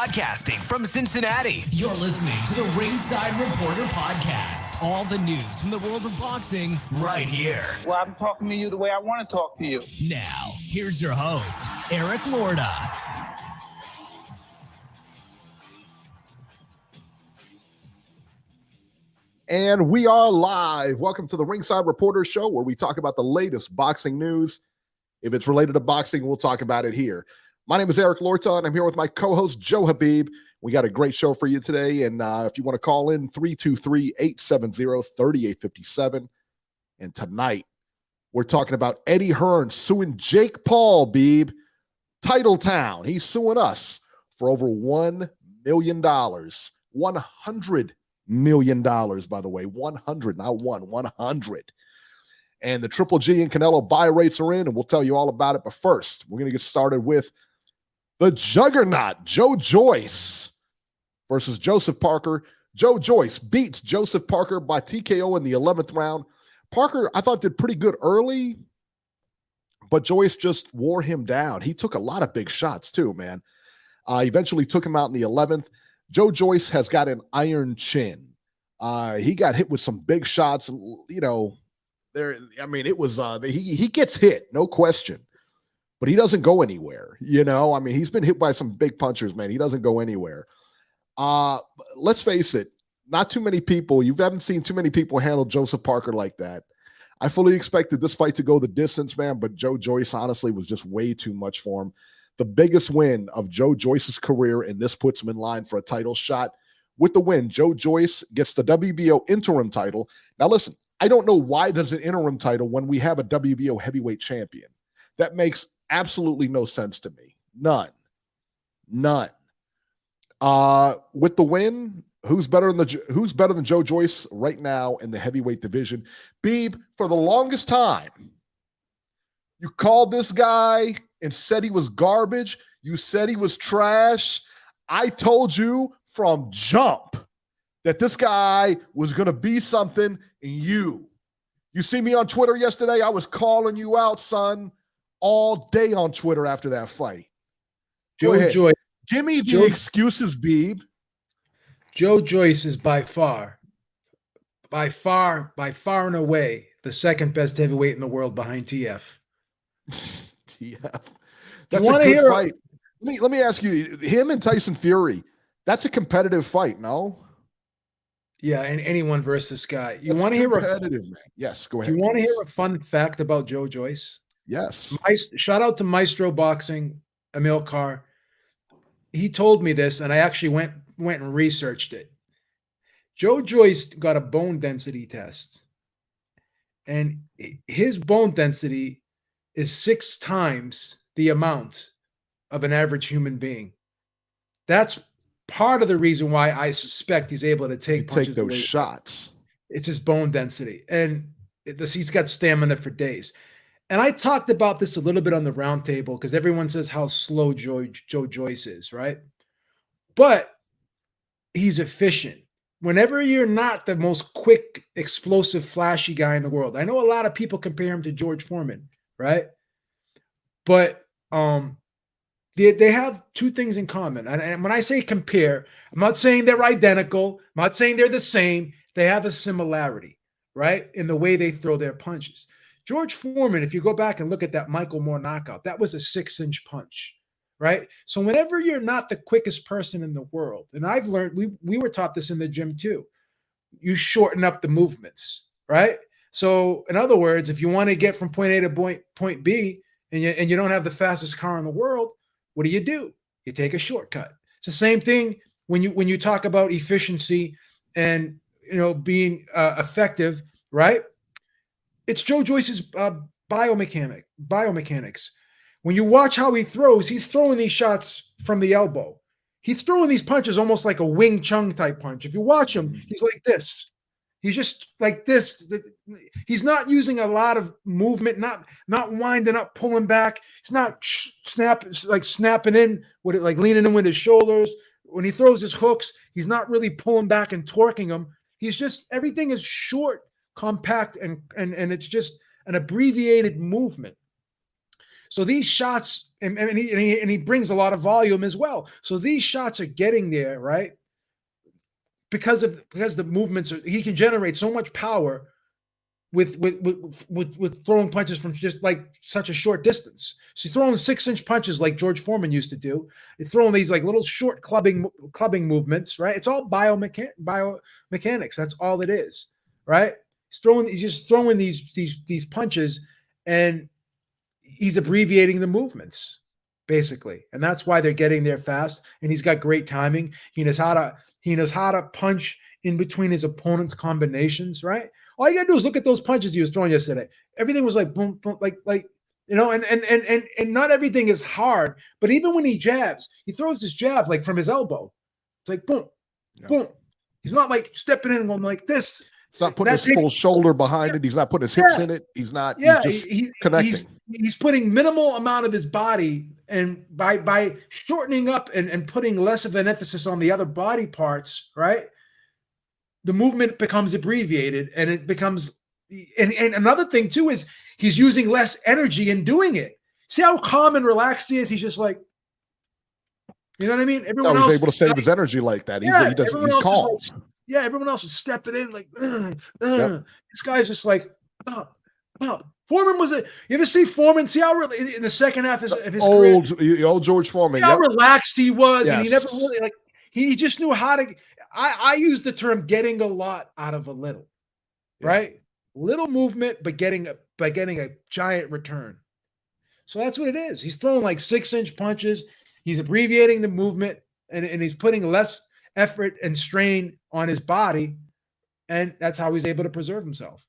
Broadcasting from Cincinnati, you're listening to the Ringside Reporter podcast. All the news from the world of boxing right here. Well, I'm talking to you the way I want to talk to you. Now, here's your host, Eric Lorda. And we are live. Welcome to the Ringside Reporter show, where we talk about the latest boxing news. If it's related to boxing, we'll talk about it here. My name is Eric Lorta, and I'm here with my co-host, Joe Habib. We got a great show for you today, and if you want to call in, 323-870-3857. And tonight, we're talking about Eddie Hearn suing Jake Paul, Beeb. Titletown. He's suing us for over $1 million. $100 million, by the way. 100, not one, 100. And the Triple G and Canelo buy rates are in, and we'll tell you all about it. But first, we're going to get started with the juggernaut, Joe Joyce versus Joseph Parker. Joe Joyce beats Joseph Parker by TKO in the 11th round. Parker, I thought, did pretty good early, but Joyce just wore him down. He took a lot of big shots too, man. Eventually took him out in the 11th. Joe Joyce has got an iron chin. He got hit with some big shots. You know, it was he gets hit, no question. But he doesn't go anywhere, you know? I mean, he's been hit by some big punchers, man. He doesn't go anywhere. Let's face it, not too many people, you haven't seen too many people handle Joseph Parker like that. I fully expected this fight to go the distance, man, but Joe Joyce, honestly, was just way too much for him. The biggest win of Joe Joyce's career, and this puts him in line for a title shot. With the win, Joe Joyce gets the WBO interim title. Now, listen, I don't know why there's an interim title when we have a WBO heavyweight champion. That makes absolutely no sense to me. None. With the win, who's better than Joe Joyce right now in the heavyweight division? Beeb, for the longest time, you called this guy and said he was garbage. You said he was trash. I told you from jump that this guy was going to be something, and you see me on Twitter yesterday? I was calling you out, son, all day on Twitter after that fight. Joe Joyce. Give me the excuses, Beeb. Joe Joyce is by far and away the second best heavyweight in the world behind TF. TF. That's a good fight. Let me ask you, him and Tyson Fury, that's a competitive fight, no? Yeah, and anyone versus this guy. You want to hear competitive, man? Yes, go ahead. You want to hear a fun fact about Joe Joyce? Yes. Shout out to Maestro Boxing, Emil Carr. He told me this, and I actually went and researched it. Joe Joyce got a bone density test, and his bone density is 6 times the amount of an average human being. That's part of the reason why I suspect he's able to take those shots. It's his bone density, and he's got stamina for days. And I talked about this a little bit on the roundtable because everyone says how slow Joe Joyce is, right? But he's efficient. Whenever you're not the most quick, explosive, flashy guy in the world, I know a lot of people compare him to George Foreman, right? But they have 2 things in common. And when I say compare, I'm not saying they're identical. I'm not saying they're the same. They have a similarity, right, in the way they throw their punches. George Foreman, if you go back and look at that Michael Moore knockout, that was a 6-inch punch, right? So whenever you're not the quickest person in the world, and I've learned, we were taught this in the gym too, you shorten up the movements, right? So in other words, if you want to get from point A to point B and you don't have the fastest car in the world, what do? You take a shortcut. It's the same thing when you talk about efficiency and being effective, right? It's Joe Joyce's biomechanics. When you watch how he throws, he's throwing these shots from the elbow. He's throwing these punches almost like a Wing Chun type punch. If you watch him, he's like this. He's just like this. He's not using a lot of movement, not winding up, pulling back. He's not snapping in with it, like leaning in with his shoulders. When he throws his hooks, he's not really pulling back and torquing them. He's just, everything is short, compact, and it's just an abbreviated movement. So these shots, and he brings a lot of volume as well. So these shots are getting there, right? Because the movements he can generate so much power with throwing punches from just like such a short distance. So he's throwing 6-inch punches like George Foreman used to do. He's throwing these like little short clubbing movements, right? It's all biomechanics. That's all it is, right? He's just throwing these punches, and he's abbreviating the movements basically, and that's why they're getting there fast. And he's got great timing. He knows how to punch in between his opponent's combinations, right? All you gotta do is look at those punches he was throwing yesterday. Everything was like boom, boom, like and not everything is hard, but even when he jabs, he throws his jab like from his elbow. It's like boom, boom. He's not like stepping in and going like this. He's not putting his full shoulder behind it. He's not putting his hips in it. He's not. He's just connecting. He's putting minimal amount of his body, and by shortening up and putting less of an emphasis on the other body parts, right? The movement becomes abbreviated, and it becomes. And another thing too is he's using less energy in doing it. See how calm and relaxed he is? He's just like, you know what I mean? Everyone else is able to save his energy like that. He's calm. Everyone else is stepping in like, This guy's just like, Foreman was you ever see Foreman? See how in the second half of his old George Foreman, how relaxed he was, and he never really he just knew how to. I use the term getting a lot out of a little, right? Little movement, but getting a giant return. So that's what it is. He's throwing like 6-inch punches. He's abbreviating the movement, and he's putting less effort and strain on his body, and that's how he's able to preserve himself.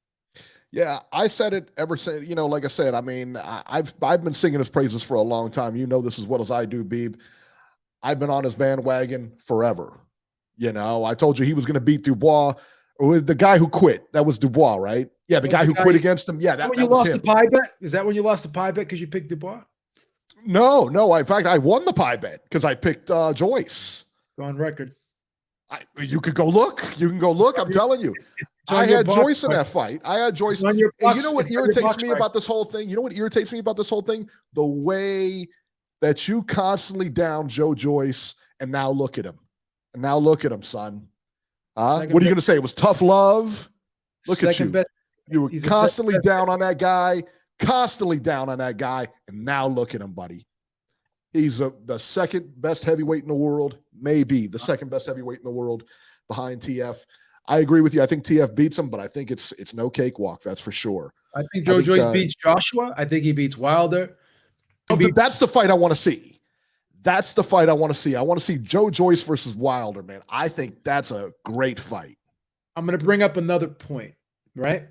Yeah, I said it ever since, like I said, I mean, I've been singing his praises for a long time. You know this as well as I do, Beeb. I've been on his bandwagon forever. I told you he was going to beat Dubois, or the guy who quit. That was Dubois, right? Yeah, the guy who quit against him. Yeah, that was him. When you lost the pie bet? Is that when you lost the pie bet because you picked Dubois? No. In fact, I won the pie bet because I picked Joyce. Go on record. You could go look. You can go look. I'm telling you. I had Joyce in that fight. I had Joyce. And you know what irritates me about this whole thing? The way that you constantly down Joe Joyce, and now look at him. Son. What are you going to say? It was tough love? Look at you. You were constantly down on that guy, and now look at him, buddy. He's the second best heavyweight in the world, maybe the second best heavyweight in the world behind TF. I agree with you. I think TF beats him, but I think it's no cakewalk. That's for sure. I think Joe Joyce beats Joshua. I think he beats Wilder. That's the fight I want to see. I want to see Joe Joyce versus Wilder, man. I think that's a great fight. I'm going to bring up another point, right?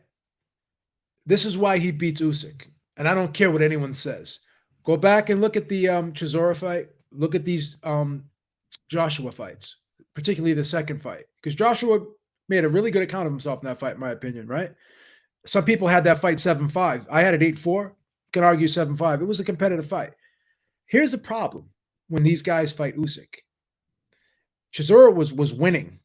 This is why he beats Usyk, and I don't care what anyone says. Go back and look at the Chisora fight. Look at these Joshua fights, particularly the second fight, because Joshua made a really good account of himself in that fight, in my opinion, right? Some people had that fight 7-5. I had it 8-4. Can argue 7-5. It was a competitive fight. Here's the problem when these guys fight Usyk. Chisora was winning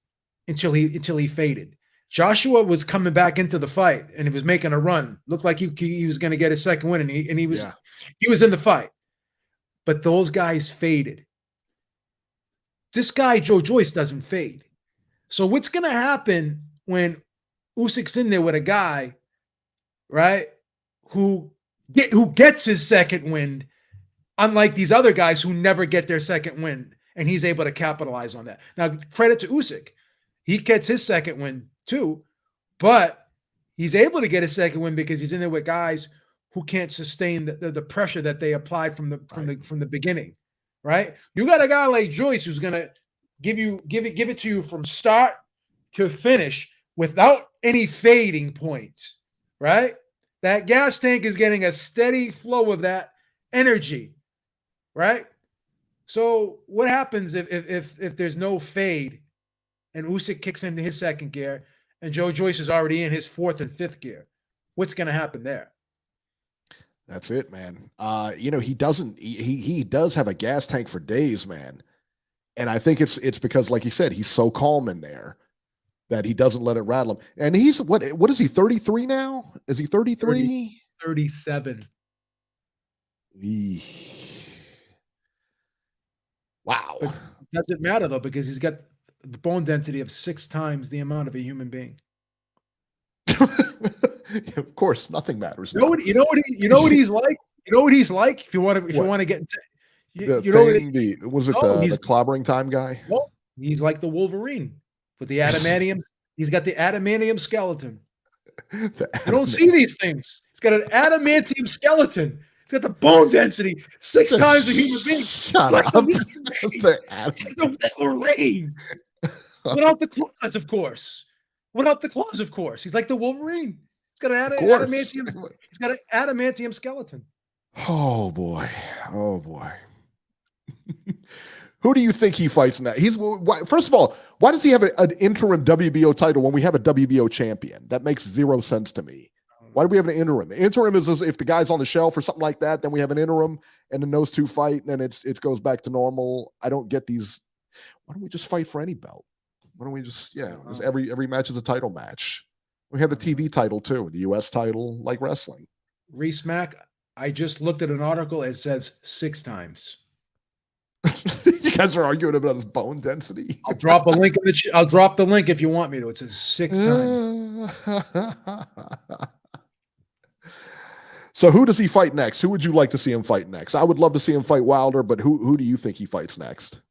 until he faded. Joshua was coming back into the fight, and he was making a run. Looked like he was going to get his second win, and he was in the fight. But those guys faded. This guy, Joe Joyce, doesn't fade. So what's going to happen when Usyk's in there with a guy, right, who gets his second win, unlike these other guys who never get their second win, and he's able to capitalize on that. Now, credit to Usyk. He gets his second win too, but he's able to get his second win because he's in there with guys who can't sustain the pressure that they applied from the beginning, right? You got a guy like Joyce who's going to give it to you from start to finish without any fading points, right? That gas tank is getting a steady flow of that energy, right? So what happens if there's no fade and Usyk kicks into his second gear and Joe Joyce is already in his fourth and fifth gear? What's going to happen there? That's it, man. He does have a gas tank for days, man. And I think it's because, like you said, he's so calm in there that he doesn't let it rattle him. And he's what is he, 33 now? Is he 33? 37. Wow. But it doesn't matter though, because he's got the bone density of 6 times the amount of a human being. Of course, nothing matters. You know what he's like? You know what he's like? If you want to get into The you know what thing, the clobbering time guy? no, he's like the Wolverine with the adamantium. He's got the adamantium skeleton. You don't see these things. He's got an adamantium skeleton. He's got the bone density 6 times the human being. Shut Like up. the Wolverine. Without the claws, of course. Without the claws, of course. He's like the Wolverine. He's got an adamantium. He's got an adamantium skeleton. Oh boy. Oh boy. Who do you think he fights next? First of all, why does he have an interim WBO title when we have a WBO champion? That makes zero sense to me. Why do we have an interim? Interim is if the guy's on the shelf or something like that, then we have an interim, and then those two fight, and then it goes back to normal. I don't get these. Why don't we just fight for any belt? Why don't we just every match is a title match? We have the TV title too, the US title, like wrestling. Reese Mack, I just looked at an article. It says 6 times. You guys are arguing about his bone density. I'll drop a link I'll drop the link if you want me to. It says 6 times. So who does he fight next? Who would you like to see him fight next? I would love to see him fight Wilder, but who do you think he fights next?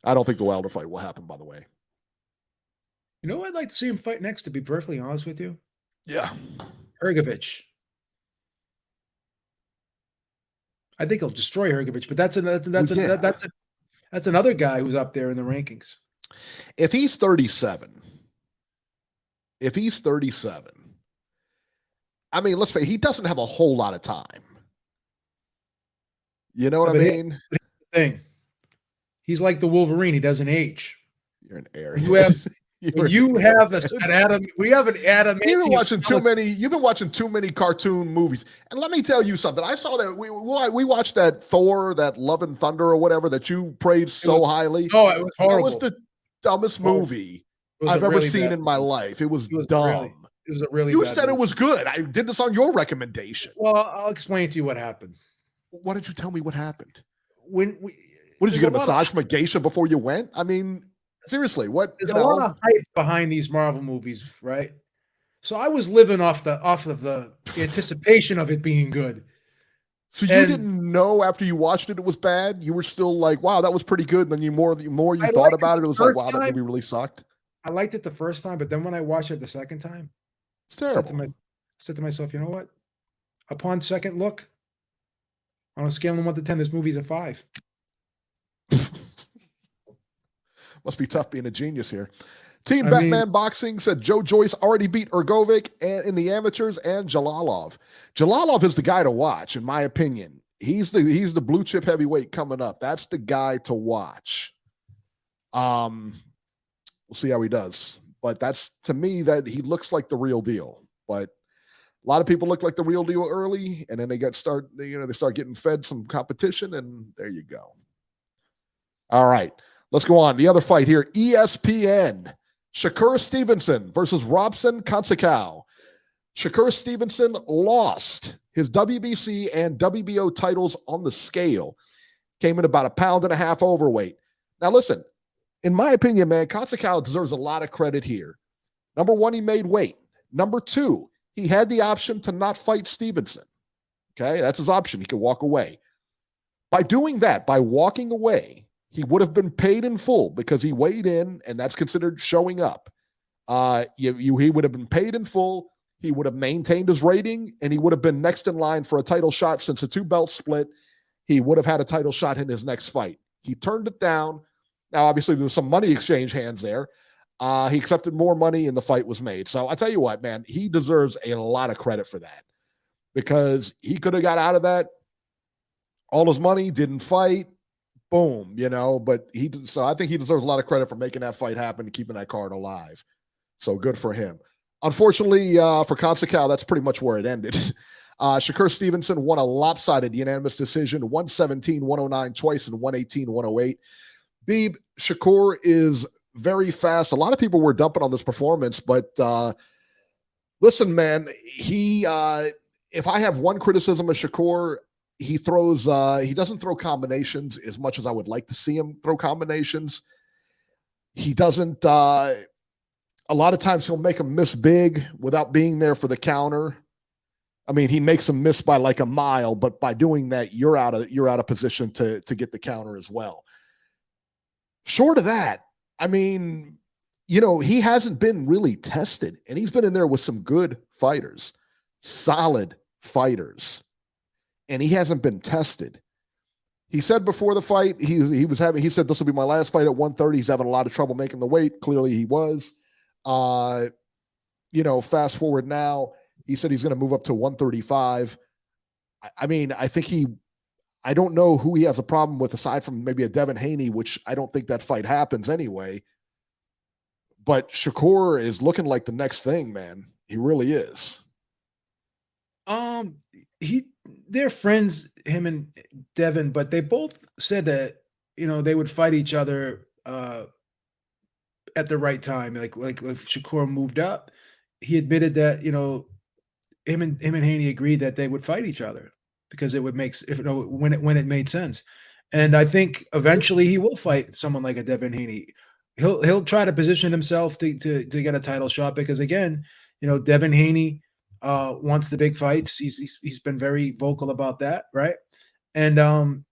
I don't think the Wilder fight will happen, by the way. You know who I'd like to see him fight next, to be perfectly honest with you? Yeah. Hrgović. I think he'll destroy Hrgović, but that's another guy who's up there in the rankings. If he's 37, I mean, let's face it, he doesn't have a whole lot of time. You know what I mean? Here's the thing. He's like the Wolverine. He doesn't age. You're an air. We have an Adam. You've been watching too many cartoon movies. And let me tell you something. I saw that we watched that Thor, that Love and Thunder or whatever that you praised so highly. Oh, it was horrible. It was the dumbest movie I've ever seen in my life. It was dumb. It was a really You bad said movie. It was good. I did this on your recommendation. Well, I'll explain to you what happened. Why did you tell me what happened? What did you get a massage from a geisha before you went? I mean, seriously, what? There's a lot of hype behind these Marvel movies, right? So I was living off of the anticipation of it being good. So you didn't know after you watched it was bad? You were still like, wow, that was pretty good. And then the more you thought about it, it was like, wow, that movie really sucked. I liked it the first time, but then when I watched it the second time, it's terrible. I said to myself, you know what? Upon second look, on a scale of 1 to 10, this movie's a 5. Must be tough being a genius here. Team Batman Boxing said Joe Joyce already beat Hrgović in the amateurs and Jalalov. Jalalov is the guy to watch, in my opinion. He's the blue chip heavyweight coming up. That's the guy to watch. We'll see how he does. But that's, to me, that he looks like the real deal. But a lot of people look like the real deal early, and then they start getting fed some competition, and there you go. All right, let's go on. The other fight here, ESPN. Shakur Stevenson versus Robson Conceição. Shakur Stevenson lost his WBC and WBO titles on the scale. Came in about 1.5 pounds overweight. Now listen, in my opinion, man, Conceição deserves a lot of credit here. Number one, he made weight. Number two, he had the option to not fight Stevenson. Okay, that's his option. He could walk away. By doing that, by walking away, he would have been paid in full because he weighed in, and that's considered showing up. He would have been paid in full. He would have maintained his rating, and he would have been next in line for a title shot. Since a 2-belt split, he would have had a title shot in his next fight. He turned it down. Now, obviously, there was some money exchange hands there. He accepted more money, and the fight was made. So I tell you what, man, he deserves a lot of credit for that because he could have got out of that. All his money, didn't fight. Boom, but so I think he deserves a lot of credit for making that fight happen and keeping that card alive. So good for him. Unfortunately, for Conceição, that's pretty much where it ended. Shakur Stevenson won a lopsided unanimous decision, 117-109 twice and 118-108. Beeb, Shakur is very fast. A lot of people were dumping on this performance, but listen, man, if I have one criticism of Shakur, he doesn't throw combinations as much as I would like to see him throw combinations. He doesn't, a lot of times he'll make them miss big without being there for the counter. I mean, he makes them miss by like a mile, but by doing that, you're out of position to get the counter as well. Short of that, I mean, he hasn't been really tested, and he's been in there with some good fighters, solid fighters, and he hasn't been tested. He said before the fight, he said this will be my last fight at 130. He's having a lot of trouble making the weight. Clearly he was. Fast forward now, he said he's going to move up to 135. I mean, I don't know who he has a problem with aside from maybe a Devin Haney, which I don't think that fight happens anyway. But Shakur is looking like the next thing, man. He really is. They're friends, him and Devin, but they both said that, they would fight each other at the right time. Like if Shakur moved up, he admitted that, him and Haney agreed that they would fight each other because it would when it made sense. And I think eventually he will fight someone like a Devin Haney. He'll try to position himself to get a title shot because again, Devin Haney wants the big fights. He's been very vocal about that, right? And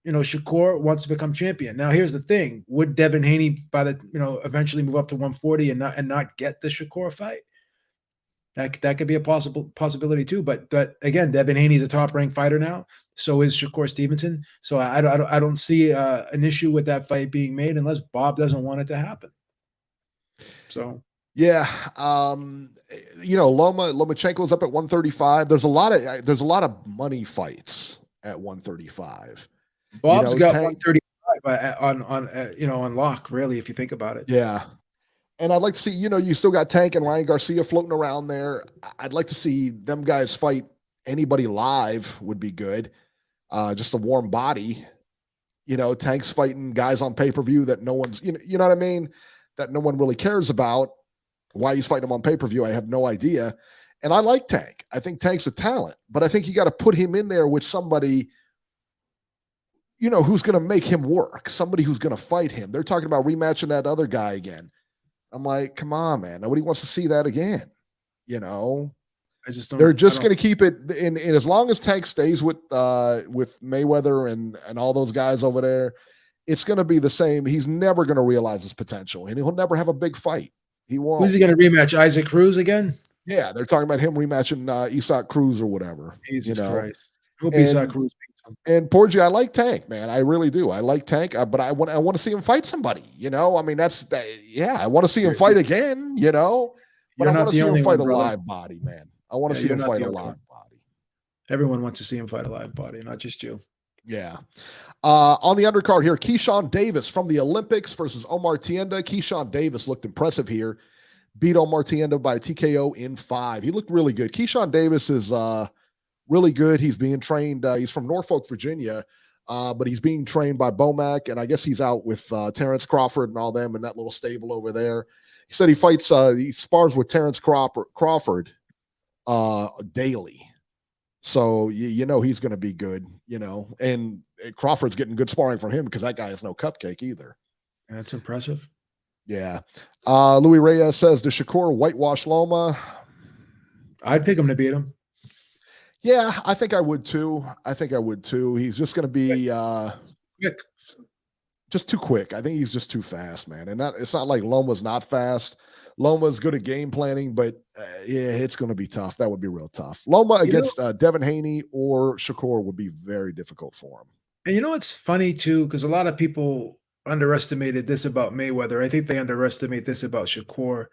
Shakur wants to become champion. Now here's the thing: would Devin Haney eventually move up to 140 and not get the Shakur fight? That could be a possibility too. But again, Devin Haney's a top ranked fighter now. So is Shakur Stevenson. So I don't see an issue with that fight being made unless Bob doesn't want it to happen. So yeah, Lomachenko's up at 135. There's a lot of money fights at 135. Bob's got 135 on lock, really, if you think about it. Yeah. And I'd like to see, you still got Tank and Ryan Garcia floating around there. I'd like to see them guys fight anybody live would be good. Just a warm body. Tank's fighting guys on pay-per-view that no one's, you know what I mean? That no one really cares about. Why he's fighting them on pay-per-view, I have no idea. And I like Tank. I think Tank's a talent, but I think you got to put him in there with somebody, who's going to make him work, somebody who's going to fight him. They're talking about rematching that other guy again. I'm like, come on, man. Nobody wants to see that again. I just don't. They're just going to keep it in as long as Tank stays with Mayweather and all those guys over there. It's going to be the same. He's never going to realize his potential, and he'll never have a big fight. He won't. Who's he going to rematch? Isaac Cruz again? Yeah, they're talking about him rematching Isak Cruz or whatever. Jesus Christ. Hope Isak Cruz beats him. And Porgy, I like Tank, man. I really do. I like Tank, but I want to see him fight somebody. I mean, I want to see him fight again. But I want to see him fight a live body, man. I want to see him fight a live body. Everyone wants to see him fight a live body, not just you. Yeah. On the undercard here, Keyshawn Davis from the Olympics versus Omar Tienda. Keyshawn Davis looked impressive here. Beat Omar Tienda by TKO in 5. He looked really good. Keyshawn Davis is really good. He's being trained. He's from Norfolk, Virginia, but he's being trained by Bomac, and I guess he's out with Terrence Crawford and all them in that little stable over there. He said he spars with Terrence Crawford daily. So he's going to be good, and Crawford's getting good sparring from him because that guy is no cupcake either. That's impressive. Yeah. Louis Reyes says, does Shakur whitewash Loma? I'd pick him to beat him. Yeah, I think I would too. He's just going to be just too quick. I think he's just too fast, man. And it's not like Loma's not fast. Loma's good at game planning, but it's going to be tough. That would be real tough. Loma against Devin Haney or Shakur would be very difficult for him. And it's funny too, because a lot of people underestimated this about Mayweather. I think they underestimate this about Shakur.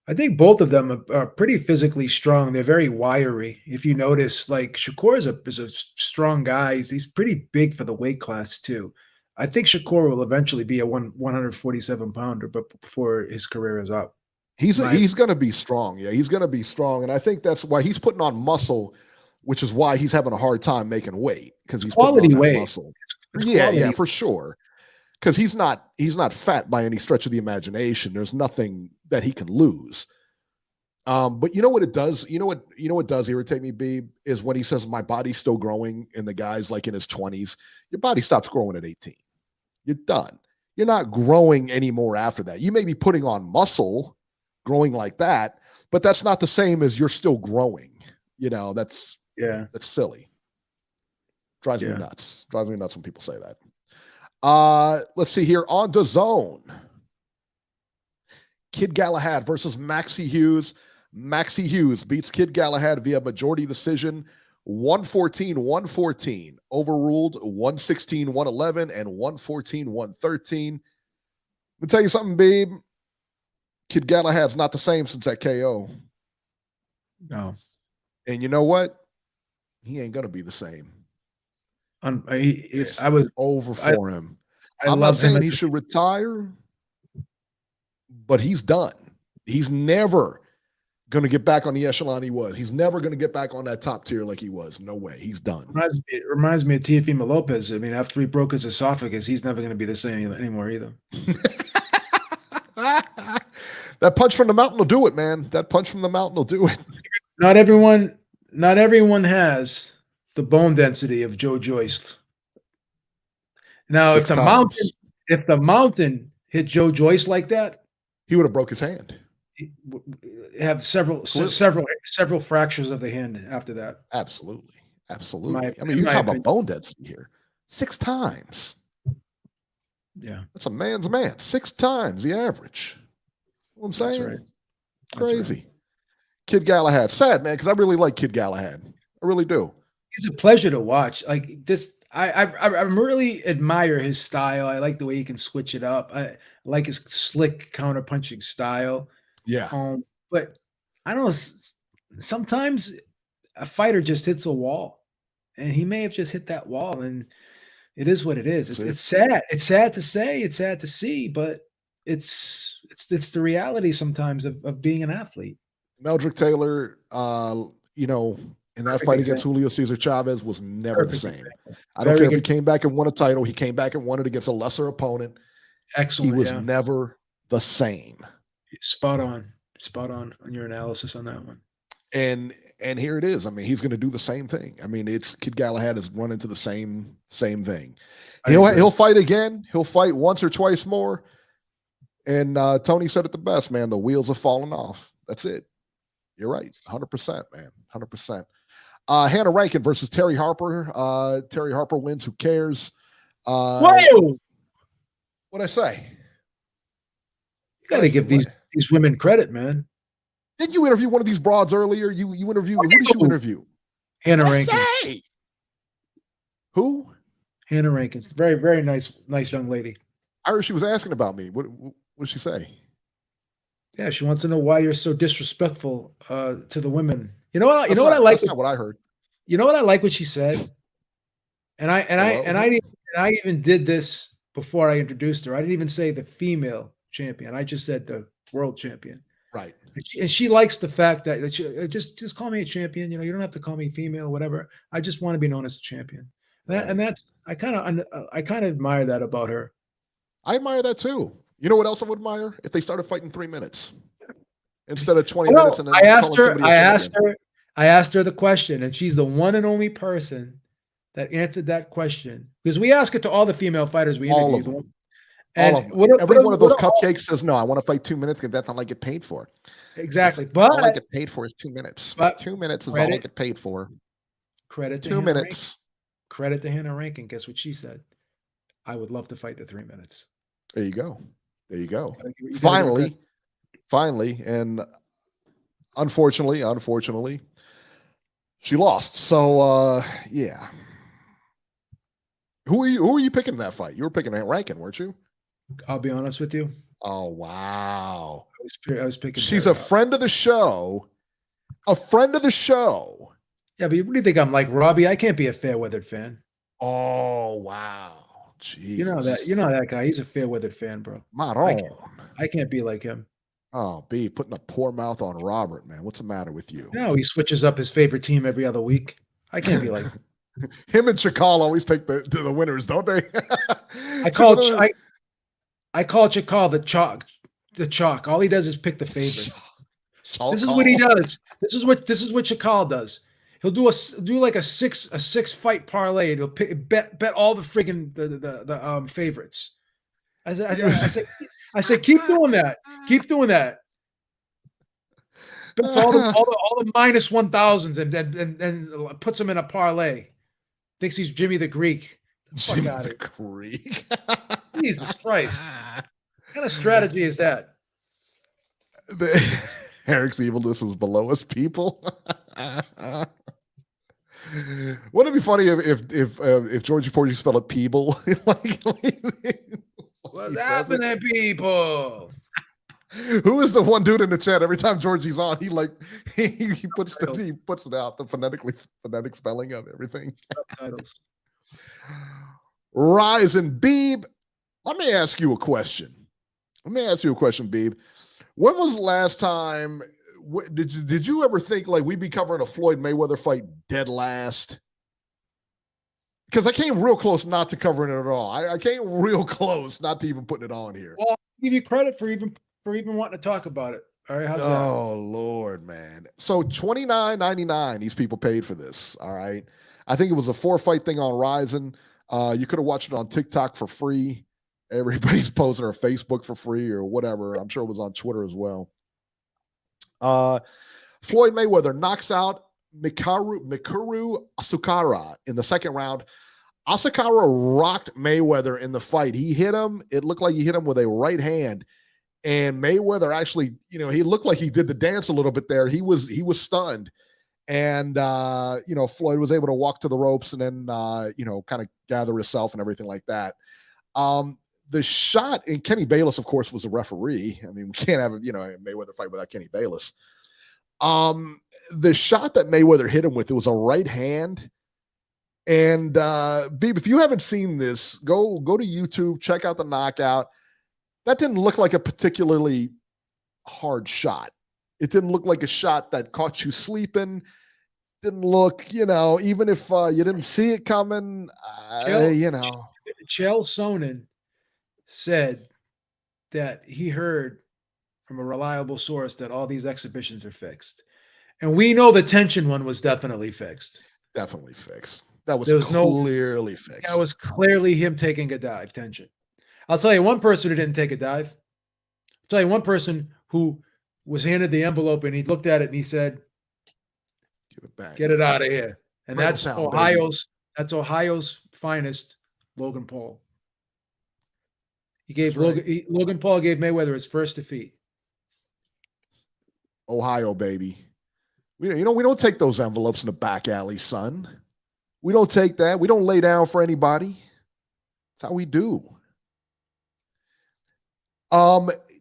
I think both of them are pretty physically strong. They're very wiry. If you notice, like Shakur is a strong guy. He's pretty big for the weight class too. I think Shakur will eventually be a 147 pounder, but before his career is up. He's going to be strong. Yeah, he's going to be strong. And I think that's why he's putting on muscle, which is why he's having a hard time making weight, because he's quality putting on weight. Muscle. Yeah, for sure. Because he's not fat by any stretch of the imagination. There's nothing that he can lose. But you know what it does? You know what does irritate me, Beeb, is when he says my body's still growing and the guy's like in his 20s. Your body stops growing at 18. You're done. You're not growing anymore after that. You may be putting on muscle, growing like that, but that's not the same as you're still growing. That's silly. Drives me nuts. Drives me nuts when people say that. Let's see here on DAZN. Kid Galahad versus Maxie Hughes. Maxie Hughes beats Kid Galahad via majority decision, 114-114. Overruled 116-111 and 114-113. Let me tell you something, babe. Kid Galahad's not the same since that KO. No. And you know what? He ain't going to be the same. It's over for him. I'm not saying he should retire, but he's done. He's never going to get back on the echelon he was. He's never going to get back on that top tier like he was. No way. He's done. It reminds me of Teofimo Lopez. I mean, after he broke his esophagus, he's never going to be the same anymore either. That punch from the mountain will do it, man. That punch from the mountain will do it. Not everyone has the bone density of Joe Joyce. Now, if the mountain hit Joe Joyce like that, he would have broke his hand. Have several fractures of the hand after that. Absolutely. I mean, you're talking about bone density here. 6 times. Yeah. That's a man's man. 6 times the average. You know what I'm saying? That's right. Crazy. Right. Kid Galahad. Sad, man, because I really like Kid Galahad. I really do. He's a pleasure to watch. Like this, I really admire his style. I like the way he can switch it up. I like his slick counter-punching style. Yeah. But I don't know. Sometimes a fighter just hits a wall, and he may have just hit that wall, and it is what it is. It's sad. It's sad to say. It's sad to see, but it's the reality sometimes of being an athlete. Meldrick Taylor, in that fight against Julio Cesar Chavez was never the same. I don't care if he came back and won a title. He came back and won it against a lesser opponent. Excellent. He was never the same. Spot on your analysis on that one. And here it is. I mean, he's going to do the same thing. I mean, it's Kid Galahad has run into the same thing. He'll fight again. He'll fight once or twice more. And Tony said it the best, man. The wheels have fallen off. That's it. You're right. 100%, man. 100%. Hannah Rankin versus Terry Harper. Terry Harper wins. Who cares? Whoa! What'd I say? You got to give these women credit, man. Didn't you interview one of these broads earlier? You interviewed. Who did you interview? Hannah Rankin. Who? Hannah Rankin. Very, very nice young lady. I heard she was asking about me. What did she say? Yeah, she wants to know why you're so disrespectful to the women. You know what? I like. That's not what I heard. You know what I like what she said. I even did this before I introduced her. I didn't even say the female champion. I just said the world champion. Right. And she likes the fact that she, just call me a champion. You don't have to call me female, whatever. I just want to be known as a champion. And that's I kind of admire that about her. I admire that too. You know what else I would admire? If they started fighting 3 minutes instead of 20 minutes. And then I asked her the question, and she's the one and only person that answered that question, because we ask it to all the female fighters we interview. All of them. Every one of those cupcakes says, no, I want to fight 2 minutes because that's all I get paid for. Exactly. But all I get paid for is 2 minutes. But 2 minutes is all I get paid for. Credit to 2 minutes. Credit to Hannah Rankin. Guess what she said? I would love to fight the 3 minutes. There you go. You Finally. And unfortunately, she lost. So yeah. Who are you picking in that fight? You were picking Rankin, weren't you? I'll be honest with you. Oh wow. I was picking. She's a friend of the show. A friend of the show. Yeah, but what do you think I'm like, Robbie? I can't be a Fairweathered fan. Oh wow. Jeez. You know that guy. He's a Fairweathered fan, bro. I can't be like him. Oh, B, putting a poor mouth on Robert, man. What's the matter with you? No, he switches up his favorite team every other week. I can't be like him. Him and Chakal always take the winners, don't they? I call Chakal the chalk. All he does is pick the favorite. This is what he does. This is what Chakal does. He'll do like a six fight parlay, and he'll bet all the friggin' the favorites. I say, keep doing that. Keep doing that. Bets all the minus 1,000s and puts them in a parlay. Thinks he's Jimmy the Greek. Jimmy the Greek. Jesus Christ. What kind of strategy is that? Eric's evilness is below us, people. Wouldn't it be funny if Georgie Porgy spelled it Peeble? What's happening, people? Who is the one dude in the chat? Every time Georgie's on, he puts it out, the phonetic spelling of everything. Subtitles. Rise and Beeb. Let me ask you a question. Beeb. When was the last time? Did you ever think like we'd be covering a Floyd Mayweather fight dead last? Because I came real close not to covering it at all. I came real close not to even putting it on here. Well, I'll give you credit for even wanting to talk about it. All right, how's that? Oh Lord, man. So $29.99 these people paid for this. All right. I think it was a 4-fight thing on Ryzen. You could have watched it on TikTok for free. Everybody's posting or Facebook for free or whatever. I'm sure it was on Twitter as well. Floyd Mayweather knocks out Mikuru Asukara in the second round. Asukara rocked Mayweather in the fight. He hit him. It looked like he hit him with a right hand. And Mayweather actually, he looked like he did the dance a little bit there. He was stunned. And, Floyd was able to walk to the ropes and then, kind of gather himself and everything like that. The shot, and Kenny Bayless, of course, was the referee. I mean, we can't have, a Mayweather fight without Kenny Bayless. The shot that Mayweather hit him with, it was a right hand. And, Beeb, if you haven't seen this, go to YouTube, check out the knockout. That didn't look like a particularly hard shot. It didn't look like a shot that caught you sleeping. Didn't look, even if you didn't see it coming, Chael Sonnen said that he heard from a reliable source that all these exhibitions are fixed. And we know the tension one was definitely fixed. Definitely fixed. That was clearly fixed. That was clearly him taking a dive tension. I'll tell you one person who didn't take a dive. I'll tell you one person who was handed the envelope and he looked at it and he said, "Give it back. Get it out of here." And Bring that's it down, Ohio's finest, Logan Paul. Logan Paul gave Mayweather his first defeat. Ohio, baby. We don't take those envelopes in the back alley, son. We don't take that. We don't lay down for anybody. That's how we do.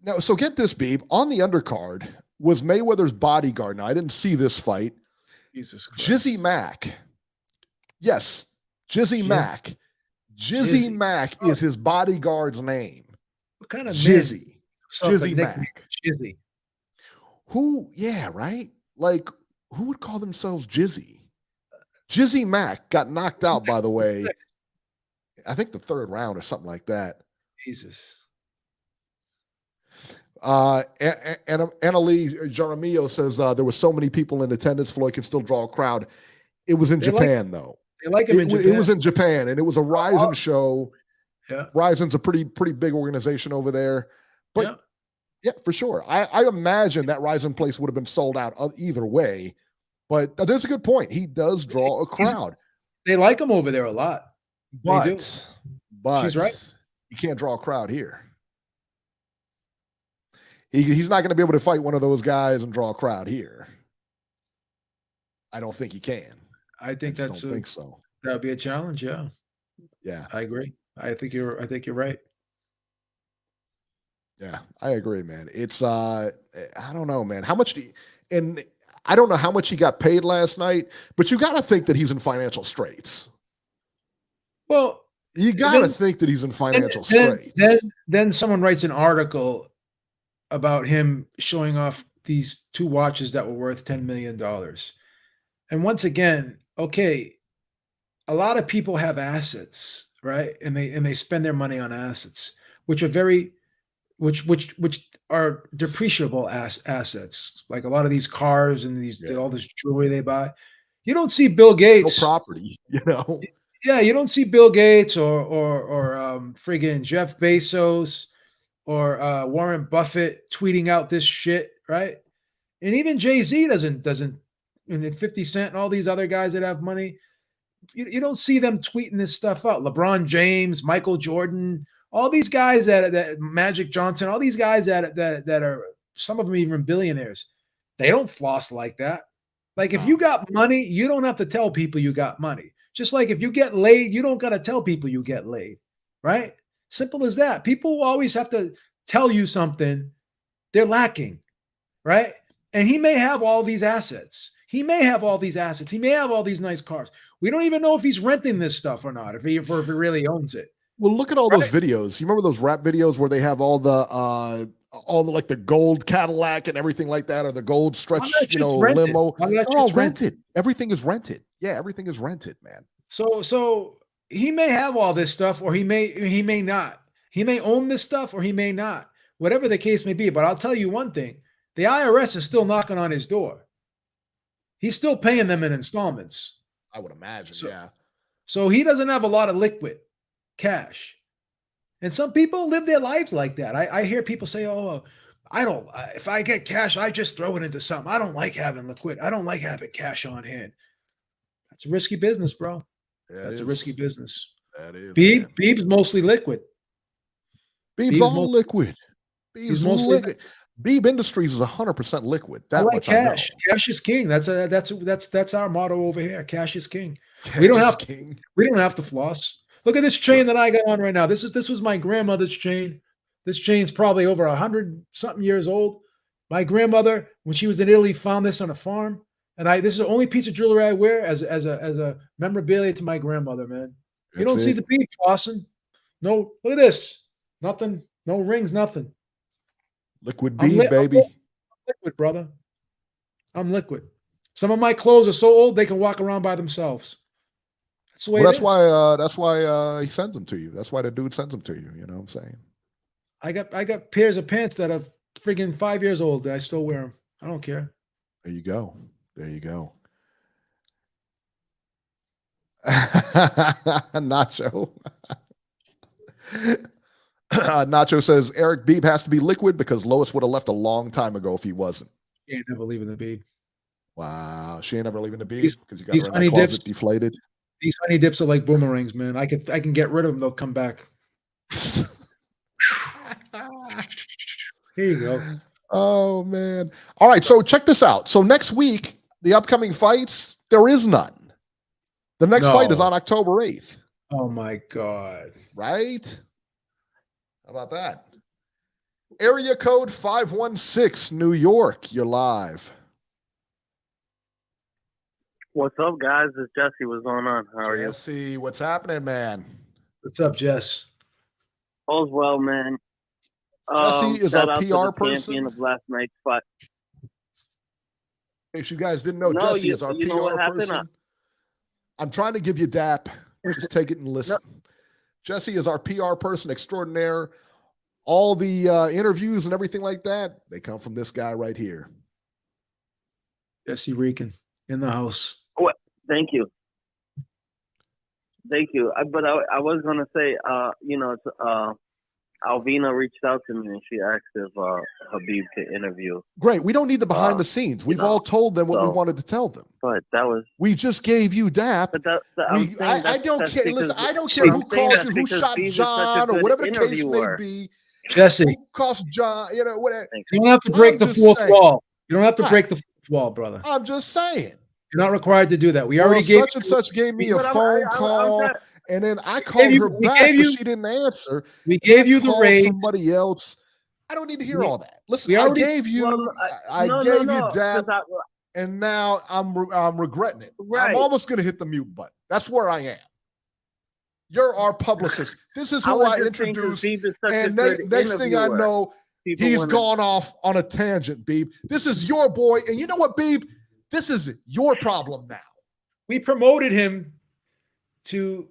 Now, so get this, Beeb. On the undercard was Mayweather's bodyguard. Now, I didn't see this fight. Jesus Christ. Jizzy Mack. Yes, Jizzy Mack. Jizzy Mack is his bodyguard's name. What kind of Jizzy? Jizzy Mack. Jizzy. Who? Yeah, right. Like, who would call themselves Jizzy? Jizzy Mack got knocked out, by the way. I think the third round or something like that. Jesus. Annalie Jaramillo says there were so many people in attendance, Floyd can still draw a crowd. It was in Japan, though. They like him in Japan. It was in Japan, and it was a Ryzen show. Yeah. Ryzen's a pretty big organization over there. But yeah, for sure. I imagine that Ryzen place would have been sold out either way. But that is a good point. He does draw a crowd. They like him over there a lot. But she's right. You can't draw a crowd here. He's not going to be able to fight one of those guys and draw a crowd here. I don't think he can. I don't think so. That would be a challenge. Yeah. Yeah. I agree. I think you're right. Yeah, I agree, man. It's I don't know, man. And I don't know how much he got paid last night, but you got to think that he's in financial straits. Well, you got to think that he's in financial straits. Then someone writes an article about him showing off these 2 watches that were worth $10 million. And once again, okay, a lot of people have assets, right? And they spend their money on assets, which are very which are depreciable assets, like a lot of these cars and all this jewelry they buy. You don't see Bill Gates. No property, you know. Yeah, you don't see Bill Gates or friggin' Jeff Bezos or Warren Buffett tweeting out this shit, right? And even Jay-Z doesn't, and then 50 Cent and all these other guys that have money, you don't see them tweeting this stuff out. LeBron James, Michael Jordan, all these guys that Magic Johnson, all these guys that are, some of them even billionaires, they don't floss like that. Like if you got money, you don't have to tell people you got money. Just like if you get laid, you don't got to tell people you get laid, right? Simple as that. People always have to tell you something they're lacking, right? And he may have all these assets. He may have all these assets. He may have all these nice cars. We don't even know if he's renting this stuff or not, if he really owns it. Well, look at all those videos. You remember those rap videos where they have all the like the gold Cadillac and everything like that, or the gold stretch, limo. They're all rented. Everything is rented. Yeah, everything is rented, man. So he may have all this stuff, or he may not. He may own this stuff, or he may not. Whatever the case may be. But I'll tell you one thing: the IRS is still knocking on his door. He's still paying them in installments. I would imagine, yeah. So he doesn't have a lot of liquid cash. And some people live their lives like that. I hear people say, "Oh, I don't. If I get cash, I just throw it into something. I don't like having liquid. I don't like having cash on hand." That's a risky business, bro. That's a risky business. That is. Beeb's mostly liquid. Beeb's all liquid. Beeb's mostly liquid. Beeb Industries is 100% liquid. That much cash. I know. Cash is king. That's our motto over here. Cash is king. We don't have to floss. Look at this chain that I got on right now. This was my grandmother's chain. This chain's probably over 100-something years old. My grandmother, when she was in Italy, found this on a farm, and this is the only piece of jewelry I wear as a memorabilia to my grandmother. Man, you don't see the Beeb flossing. No, look at this. Nothing. No rings. Nothing. Liquid Beeb, baby. I'm liquid, brother. I'm liquid. Some of my clothes are so old they can walk around by themselves. That's the way. That's why he sends them to you. That's why the dude sends them to you. You know what I'm saying? I got pairs of pants that are friggin' 5 years old that I still wear them. I don't care. There you go. Nacho. Nacho says Eric Beeb has to be liquid because Lois would have left a long time ago if he wasn't. She ain't never leaving the Beeb. Wow, she ain't never leaving the Beeb because you got her in honey that closet dips, deflated. These honey dips are like boomerangs, man. I can get rid of them; they'll come back. Here you go. Oh man! All right, so check this out. So next week, the upcoming fights, there is none. The next fight is on October 8th. Oh my God! Right? How about that? Area code 516, New York. You're live. What's up, guys? It's Jesse. What's going on? How are you? Jesse, what's happening, man? What's up, Jess? All's well, man. Jesse is our PR person. Champion of last night's fight. In case you guys didn't know, Jesse is our PR person. I'm trying to give you DAP. Just take it and listen. Jesse is our PR person extraordinaire. All the interviews and everything like that, they come from this guy right here. Jesse Rankin in the house. Oh, thank you. But I was going to say, Alvina reached out to me and she asked if Habib could interview. Great. We don't need the behind the scenes. We've all told them what we wanted to tell them. But that was. We just gave you DAP. But I don't care. Listen, I don't care who called you, who shot John, or whatever the case may be. Jesse, who cost John, whatever. You don't have to break the fourth wall. You don't have to break the fourth wall, brother. I'm just saying. You're not required to do that. We already gave such and such gave me a phone call. And then I called her back, but she didn't answer. We gave you the raise. Somebody else. I don't need to hear all that. Listen, I gave you DAP, and now I'm regretting it. Right. I'm almost going to hit the mute button. That's where I am. You're our publicist. This is who I introduced. And next thing I know, he's gone off on a tangent, Beeb. This is your boy. And you know what, Beeb? This is your problem now. We promoted him to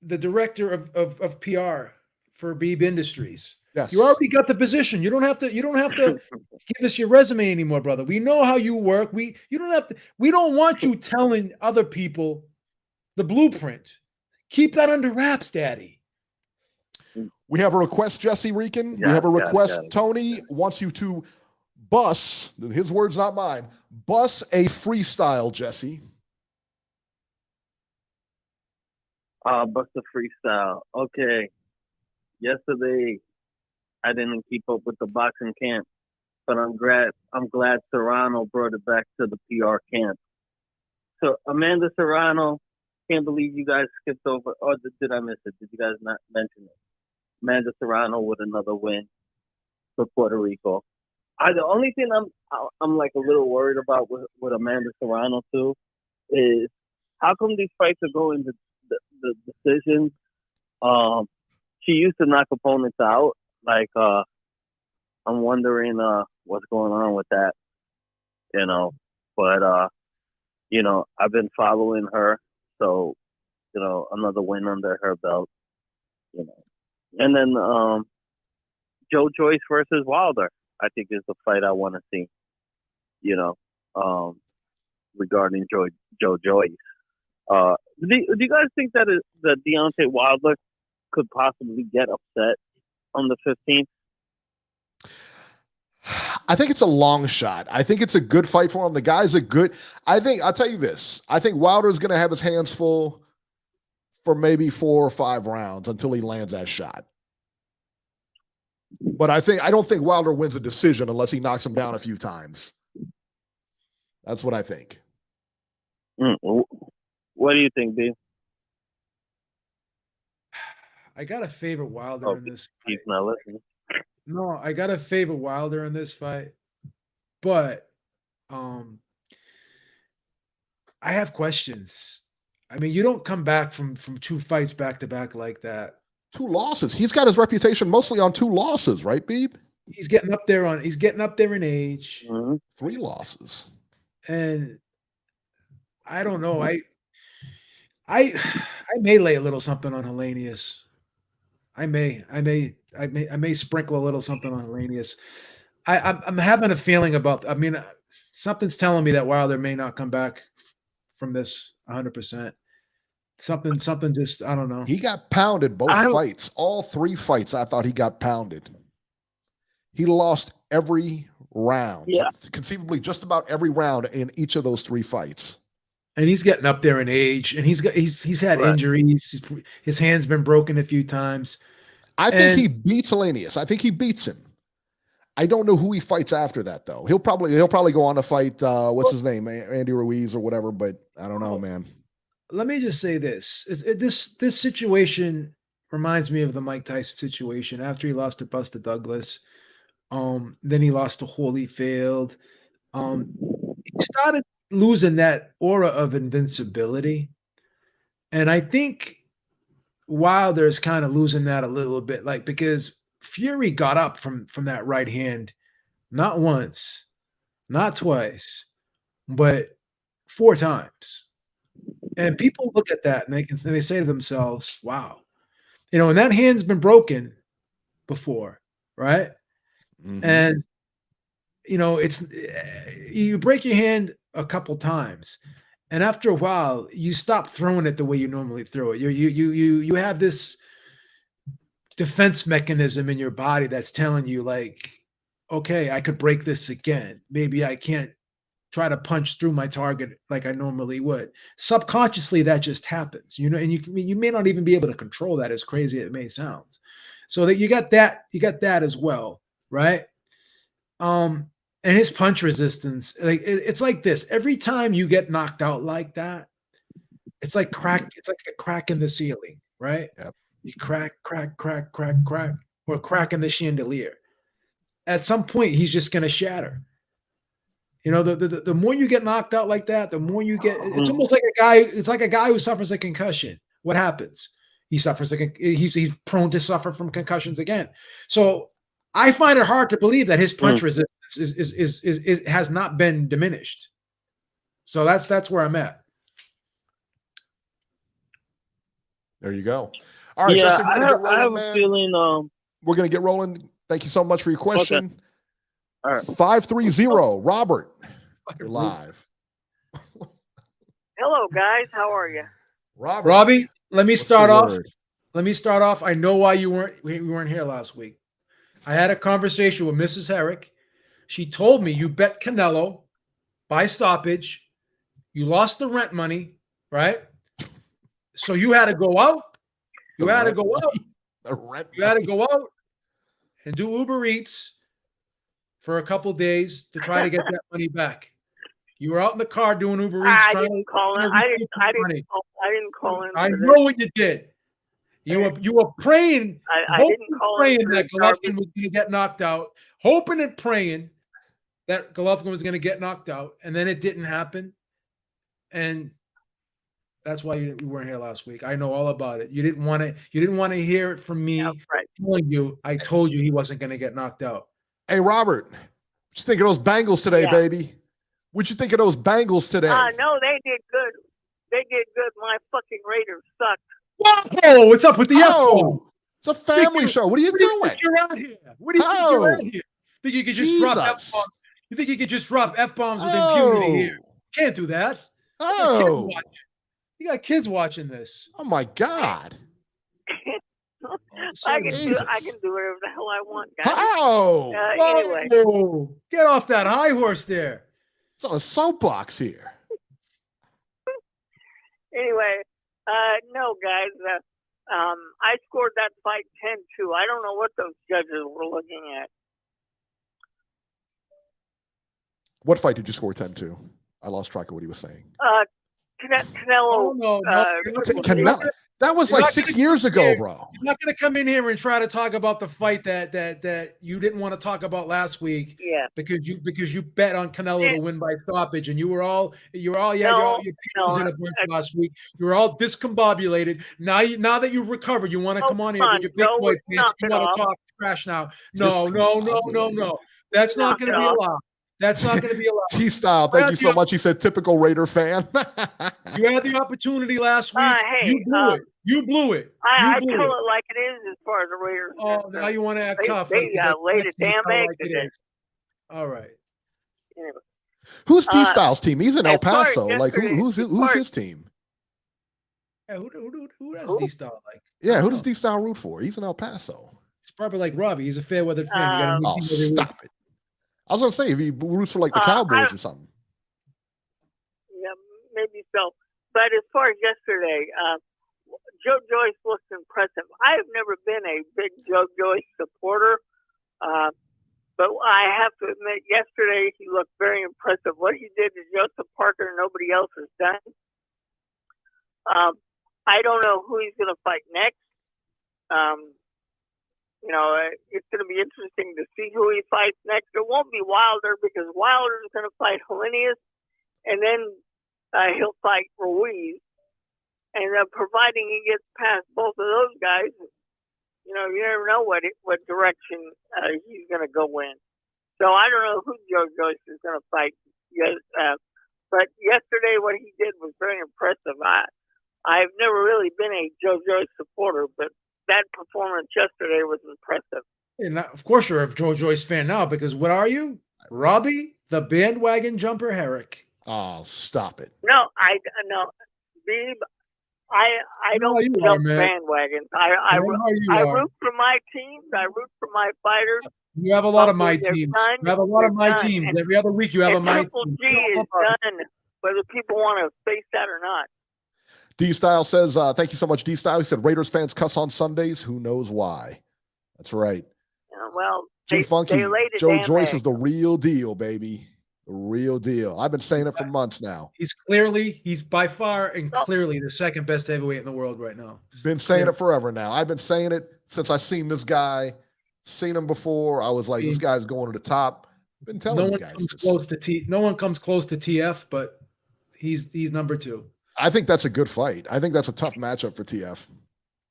the director of PR for Beeb Industries. Yes. You already got the position. You don't have to give us your resume anymore, brother. We know how you work. We don't want you telling other people the blueprint. Keep that under wraps, Daddy. We have a request, Jesse Rankin. We have a request. Tony wants you to bus, his words, not mine, bus a freestyle, Jesse. Bust a freestyle. Okay. Yesterday, I didn't keep up with the boxing camp, but I'm glad Serrano brought it back to the PR camp. So Amanda Serrano, can't believe you guys skipped over. Or did I miss it? Did you guys not mention it? Amanda Serrano with another win for Puerto Rico. The only thing I'm like a little worried about with Amanda Serrano too is how come these fights are going to the decisions? She used to knock opponents out. Like I'm wondering what's going on with that, But I've been following her, so another win under her belt, And then Joe Joyce versus Wilder, I think is the fight I want to see. Regarding Joe Joyce. Do you guys think that Deontay Wilder could possibly get upset on the 15th? I think it's a long shot. I think it's a good fight for him. The guy's I'll tell you this. I think Wilder's going to have his hands full for maybe 4 or 5 rounds until he lands that shot. But I don't think Wilder wins a decision unless he knocks him down a few times. That's what I think. What do you think, B? I got to favor Wilder in this fight. He's not listening. No, I got to favor Wilder in this fight, but I have questions. I mean, you don't come back from 2 fights back to back like that. 2 losses. He's got his reputation mostly on 2 losses, right, Beeb? He's getting up there in age. Mm-hmm. 3 losses. And I don't know. I may lay a little something on Helenius. I may sprinkle a little something on Helenius. I'm having a feeling about. I mean, something's telling me that Wilder may not come back from this 100%. Something just, I don't know. He got pounded both fights. All 3 fights, I thought he got pounded. He lost every round. Yeah. Conceivably just about every round in each of those 3 fights. And he's getting up there in age, and he's had injuries. His hand's been broken a few times. I think he beats Helenius. I think he beats him. I don't know who he fights after that, though. He'll probably go on to fight what's his name, Andy Ruiz or whatever. But I don't know, man. Let me just say this: this situation reminds me of the Mike Tyson situation after he lost to Buster Douglas. Then he lost to Holyfield. He started losing that aura of invincibility, and I think Wilder's kind of losing that a little bit, because Fury got up from that right hand, not once, not twice, but 4 times. And people look at that and they say to themselves, wow, and that hand's been broken before, right? Mm-hmm. And, it's, you break your hand a couple times, and after a while you stop throwing it the way you normally throw it. You have this defense mechanism in your body that's telling you, like, okay, I could break this again. Maybe I can't try to punch through my target like I normally would. Subconsciously, that just happens, and you may not even be able to control that, as crazy as it may sound. So that you got that as well, right? And his punch resistance, it's like this. Every time you get knocked out like that, it's like a crack in the ceiling, right? Yep. You crack, or crack in the chandelier. At some point, he's just going to shatter. The more you get knocked out like that, the more you get. It's almost like a guy. It's like a guy who suffers a concussion. What happens? He suffers he's prone to suffer from concussions again. So I find it hard to believe that his punch resistance is has not been diminished. So that's where I'm at. There you go. All right, Yeah, Jesse, we're gonna get rolling, I have man. a feeling. We're gonna get rolling. Thank you so much for your question. All right. 530, Robert. You're Fucking live. Hello, guys. How are you? Robert. Robbie, let me what's start the off. word? Let me start off. I know why you weren't here last week. I had a conversation with Mrs. Herrick. She told me you bet Canelo by stoppage. You lost the rent money, right? So you had to go out. You The had to rent go out. money. The rent You had to money. go out and do Uber Eats for a couple days to try to get that money back. You were out in the car doing Uber Eats. I trying didn't to, call in. trying to recoup money. I didn't call in. I For know this. what you did. You were praying, I didn't call in praying for that this Golovkin garbage. was going to get knocked out, hoping and praying that Golovkin was going to get knocked out, and then it didn't happen. And that's why you weren't here last week. I know all about it. You didn't want to hear it from me. Yeah, right. Telling you, I told you he wasn't going to get knocked out. Hey, Robert, what you think of those Bengals today, Yeah. baby? What'd you think of those Bengals today? No, they did good. They did good. My fucking Raiders sucked. Whoa! What's up with the F-bomb? Oh, it's a family show. What are you doing? Think you're out here? What do you think you're out here? Think you could just drop Jesus. F-bombs? You think you could just drop F-bombs with impunity here? Can't do that. Oh. You got kids watching this. Oh my God. I can Jesus. do whatever the hell I want, guys. Oh. Anyway, Whoa. Get off that high horse there. It's on a soapbox here. anyway, no, guys. I scored that fight 10-2. I don't know what those judges were looking at. What fight did you score 10-2? I lost track of what he was saying. Canelo. No. Canelo. That was You're like not 6 gonna years come ago, here. bro. You're not going to come in here and try to talk about the fight that you didn't want to talk about last week. Yeah. Because you bet on Canelo to win by stoppage, and you're all your penis in a bunch last week. You were all discombobulated. Now that you've recovered, you want to come on here with your big boy pants. You want to talk trash now. No. That's not going to be allowed. That's not going to be allowed. T-Style, thank you so much. He said typical Raider fan. You had the opportunity last week. Hey, you blew it. I tell it like it is as far as the Raiders. Oh, now you want to act tough. They laid a damn egg today. All right. Anyway. Who's T-Style's team? He's in El as far as Paso. Like who's his team? Yeah, who does D-Style like? Yeah, who does D-Style root for? He's in El Paso. It's probably like Robbie. He's a fair weather fan. You gotta Stop it. I was gonna say if he roots for like the Cowboys or something. Yeah, maybe so. But as far as yesterday, Joe Joyce looked impressive. I have never been a big Joe Joyce supporter, but I have to admit, yesterday he looked very impressive. What he did to Joseph Parker, nobody else has done. I don't know who he's going to fight next. It's going to be interesting to see who he fights next. It won't be Wilder because Wilder is going to fight Helenius, and then he'll fight Ruiz. And providing he gets past both of those guys, you never know what direction he's going to go in. So I don't know who Joe Joyce is going to fight. But yesterday what he did was very impressive. I've never really been a Joe Joyce supporter, but that performance yesterday was impressive. And of course, you're a Joe Joyce fan now because what are you, Robbie, the bandwagon jumper Herrick? Oh, stop it! No, Beeb. I don't jump bandwagons. I root for my teams. I root for my fighters. You have a lot of my teams. You have a lot of my teams. Every other week you have a my team. Triple G is done, whether people want to face that or not. D-Style says, thank you so much, D-Style. He said, Raiders fans cuss on Sundays. Who knows why? That's right. Well, G-Funky, Joe Joyce egg. is the real deal, baby. The real deal. I've been saying it for months now. He's by far and clearly the second best heavyweight in the world right now. Been saying it forever now. I've been saying it since I seen this guy, seen him before. I was like, this guy's going to the top. Been telling you guys. No one comes close to TF, but he's number two. I think that's a good fight. I think that's a tough matchup for TF.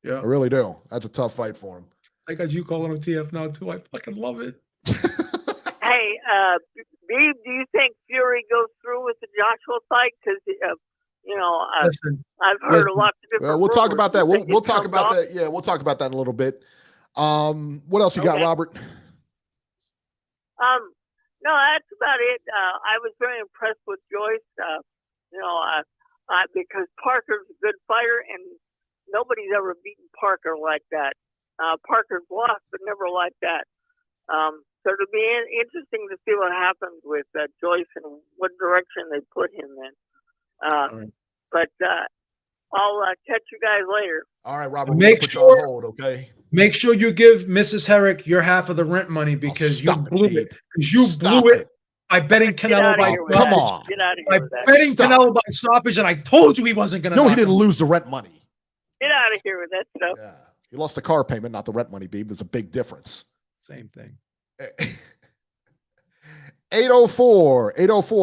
Yeah. I really do. That's a tough fight for him. I got you calling him TF now too. I fucking love it. Hey, Beeb, do you think Fury goes through with the Joshua fight? Because Listen, I've heard a lot of different. Well, we'll talk about that. rumors. We'll talk It about comes that. Yeah, we'll talk about that in a little bit. What else you got, Okay. Robert? No, that's about it. I was very impressed with Joyce. Because Parker's a good fighter, and nobody's ever beaten Parker like that. Parker's lost, but never like that. So it'll be interesting to see what happens with Joyce and what direction they put him in. right. But I'll catch you guys later. All right, Robert. Make We'll put you sure- on hold, okay? Make sure you give Mrs. Herrick your half of the rent money because you stop it, blew Pete. it. Because you Stop blew it it. by betting Get Canelo out of by here with come that. on. Get out of by here with that. betting Stop. Canelo by stoppage, and I told you he wasn't going to. No, he didn't lose the rent money. Get out of here with that stuff. Yeah. He lost the car payment, not the rent money, Beeb. There's a big difference. Same thing. 804,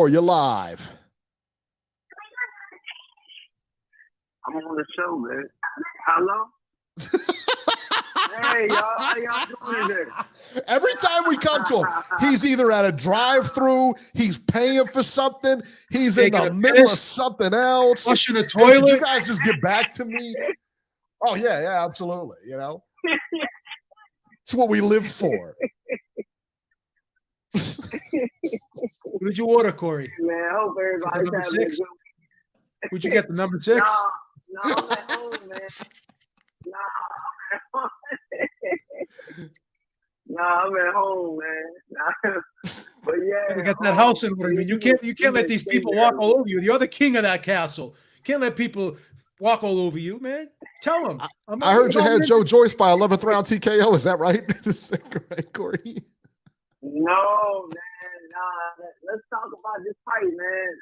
you're live. I'm on the show, man. Hello? Hey, y'all. How y'all doing today? Every time we come to him, he's either at a drive-through, he's paying for something, he's in Taking the a middle of piss, something else. flushing a Hey, could you toilet. guys just get back to me? Oh, yeah, absolutely. It's what we live for. What did you order, Corey? Man, I hope everybody's Number having a 6? good Would you get the number 6? No, I'm at home, man. I'm at home, man. But yeah, You got that house in order. You can't let these people walk all over you. You're the king of that castle. You can't let people walk all over you, man. Tell them. I heard you had Joe Joyce by 11th round TKO. Is that right? Is that correct, Corey? No, man. Nah, let's talk about this fight, man.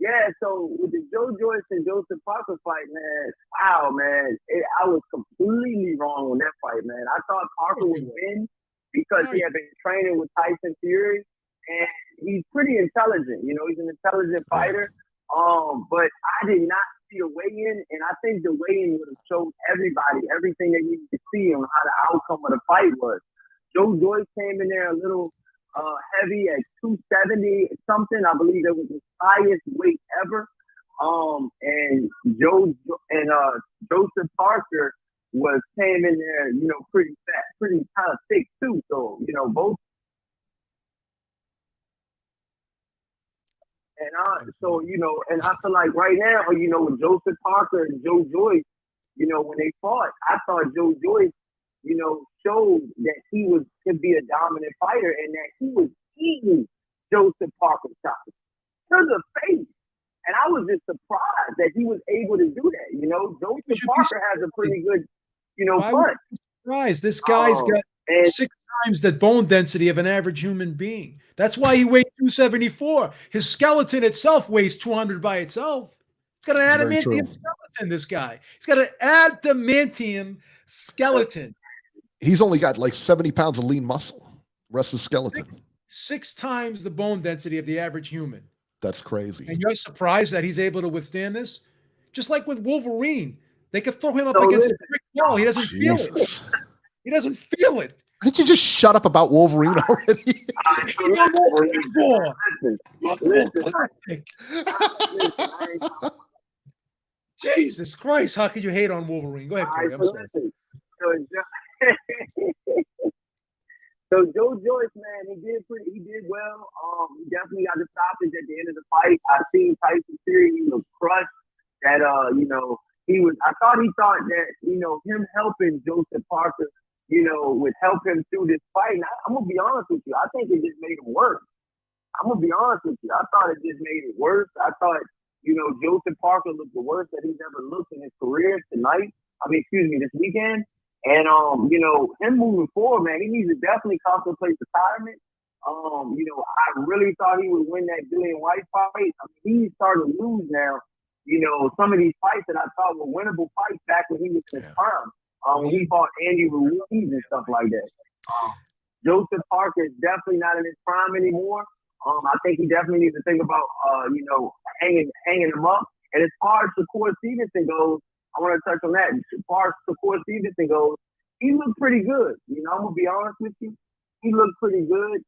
Yeah, so with the Joe Joyce and Joseph Parker fight, man, wow, man. I was completely wrong on that fight, man. I thought Parker would win because he had been training with Tyson Fury, and he's pretty intelligent. He's an intelligent fighter. But I did not see a weigh-in, and I think the weigh-in would have showed everybody everything they needed to see on how the outcome of the fight was. Joe Joyce came in there a little heavy at 270 something. I believe it was his highest weight ever. And Joseph Parker came in there, pretty fat, pretty kind of thick too. So, both. And and I feel like right now, with Joseph Parker and Joe Joyce, when they fought, I thought Joe Joyce, showed that he could be a dominant fighter and that he was eating Joseph Parker's shots to the face. And I was just surprised that he was able to do that. Joseph Parker has a pretty good, punch. Surprised. This guy's got 6 times the bone density of an average human being. That's why he weighed 274. His skeleton itself weighs 200 by itself. He's got an adamantium skeleton, this guy. He's got an adamantium skeleton. He's only got like 70 pounds of lean muscle. Rest is skeleton. 6 times the bone density of the average human. That's crazy. And you're surprised that he's able to withstand this? Just like with Wolverine. They could throw him up against a brick wall. He doesn't feel it. He doesn't feel it. Why didn't you just shut up about Wolverine already? You're Wolverine for. You're pathetic. Jesus Christ, how could you hate on Wolverine? Go ahead, Corey. I'm sorry. So Joe Joyce, man, he did well. He definitely got the stoppage at the end of the fight. I seen Tyson Fury, he was crushed. That I thought he thought that, him helping Joseph Parker, would help him through this fight. And I'm gonna be honest with you, I think it just made him worse. I'm gonna be honest with you. I thought it just made it worse. I thought, Joseph Parker looked the worst that he's ever looked in his career this weekend. And, him moving forward, man, he needs to definitely contemplate retirement. I really thought he would win that Dillian White fight. He's starting to lose now. Some of these fights that I thought were winnable fights back when he was in his prime. When he fought Andy Ruiz and stuff like that. Joseph Parker is definitely not in his prime anymore. I think he definitely needs to think about, hanging him up. And as far as Shakur Stevenson goes, I want to touch on that. As far as Shakur Stevenson goes, he looked pretty good. I'm going to be honest with you. He looked pretty good.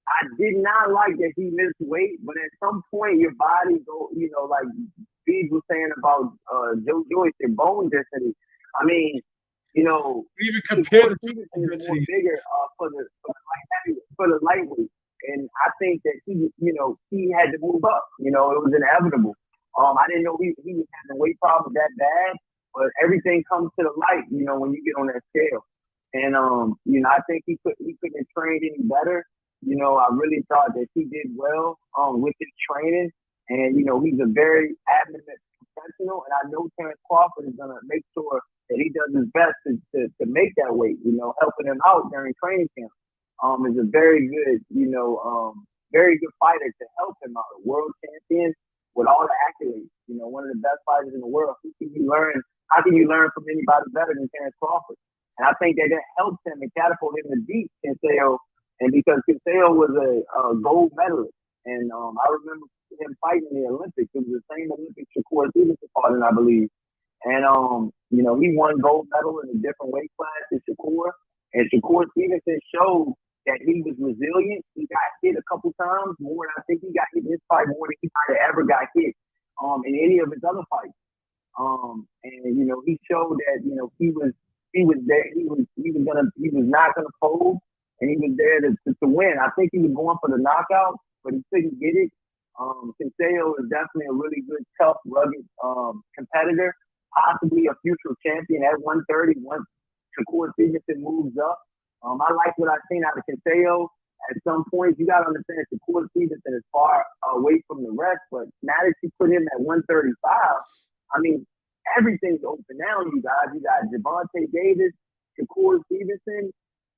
I did not like that he missed weight, but at some point your body go, like Steve was saying about Joe Joyce and bone density. I mean, even compare the Stevenson is more bigger for the lightweight, and I think that he had to move up. It was inevitable. I didn't know he was having weight problems that bad, but everything comes to the light, when you get on that scale. And I think he couldn't have trained any better. I really thought that he did well with his training, and he's a very adamant professional, and I know Terrence Crawford is gonna make sure that he does his best to make that weight. Helping him out during training camp. Is a very good, very good fighter to help him out. A world champion with all the accolades. One of the best fighters in the world. How can you learn from anybody better than Terrence Crawford? And I think that helped him and catapulted him to beat Conceição. And because Conceição was a gold medalist, and I remember him fighting in the Olympics. It was the same Olympics Shakur Stevenson fought in, I believe. And he won gold medal in a different weight class than Shakur. And Shakur Stevenson showed that he was resilient. He got hit a couple times more than I think he got hit in this fight more than he might have ever got hit in any of his other fights. And he showed that he was there. He was not gonna fold, and he was there to win. I think he was going for the knockout, but he couldn't get it. Conceição is definitely a really good, tough, rugged competitor, possibly a future champion at 130 once Shakur Stevenson moves up. I like what I've seen out of Conceição. At some point, you got to understand Shakur Stevenson is far away from the rest, but now that you put him at 135, I mean, everything's open now, you guys. You got Gervonta Davis, Shakur Stevenson,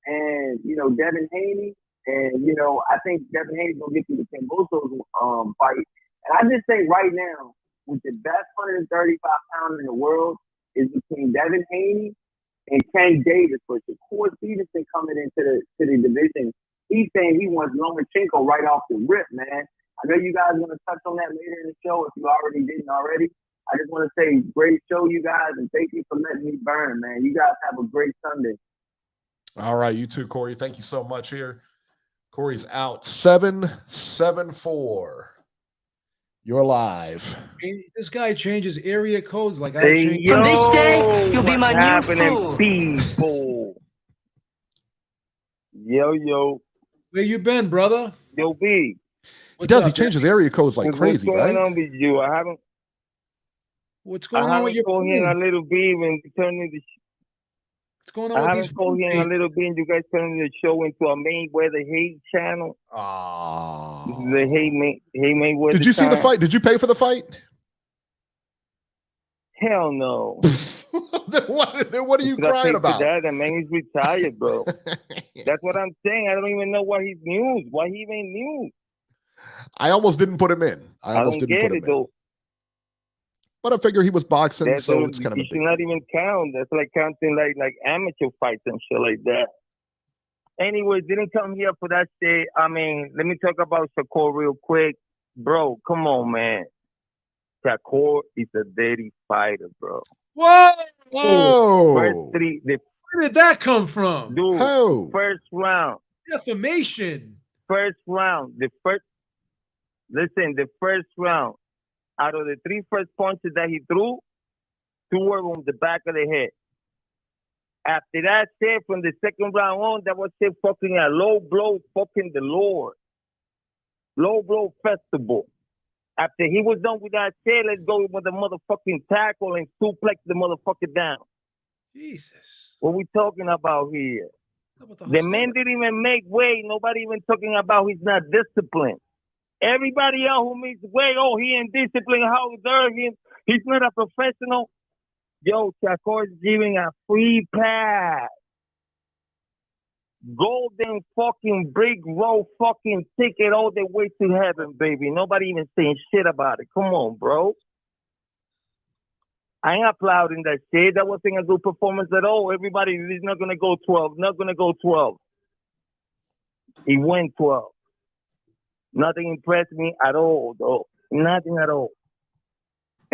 and, Devin Haney. And, I think Devin Haney's going to get you the Camboso's fight. And I just say right now, with the best 135-pounder in the world is between Devin Haney and Ken Davis. But Shakur Stevenson coming into the division, he's saying he wants Lomachenko right off the rip, man. I know you guys are going to touch on that later in the show if you already didn't already. I just want to say great show, you guys, and thank you for letting me burn, man. You guys have a great Sunday. All right, you too, Corey. Thank you so much here. Corey's out 774. You're live. This guy changes area codes like I Hey, change. yo, From this day, you'll be my what's new happening, fool. people? Yo. Where you been, brother? Yo, B. He does. He changes area codes like crazy, What's going right? on with you? I haven't What's going on with your called in a phone? little bit and turning the What's going on I with haven't these called phone in a things? little bit and you guys turning the show into a Mayweather hate channel. This is a hate Mayweather. Did you see the time. fight? Did you pay for the fight? Hell no. then what are you Should I crying pay for about? that? The man is retired, bro. That's what I'm saying. I don't even know why he's news. Why he ain't news? I almost didn't put him in. I don't get it though. But I figure he was boxing, That's so it's kind of a it big should not deal. even count. That's like counting like amateur fights and shit like that. Anyways, didn't come here for that shit. I mean, let me talk about Shakur real quick. Bro, come on, man. Shakur is a dirty fighter, bro. Whoa! Whoa! Where did that come from? Dude, Whoa. first round. Defamation. The first round. Out of the 3 first punches that he threw, 2 were on the back of the head. After that shit, from the second round on, that was shit fucking a low blow fucking the Lord. Low blow festival. After he was done with that shit, let's go with the motherfucking tackle and suplex the motherfucker down. Jesus. What we talking about here? The man didn't even make weight. Nobody even talking about he's not disciplined. Everybody else who makes weight, oh, he indisciplined, how dare him? He's not a professional. Yo, Shakur's giving a free pass. Golden fucking brick road fucking ticket all the way to heaven, baby. Nobody even saying shit about it. Come on, bro. I ain't applauding that shit. That wasn't a good performance at all. Everybody is not going to go 12. Not going to go 12. He went 12. Nothing impressed me at all, though. Nothing at all.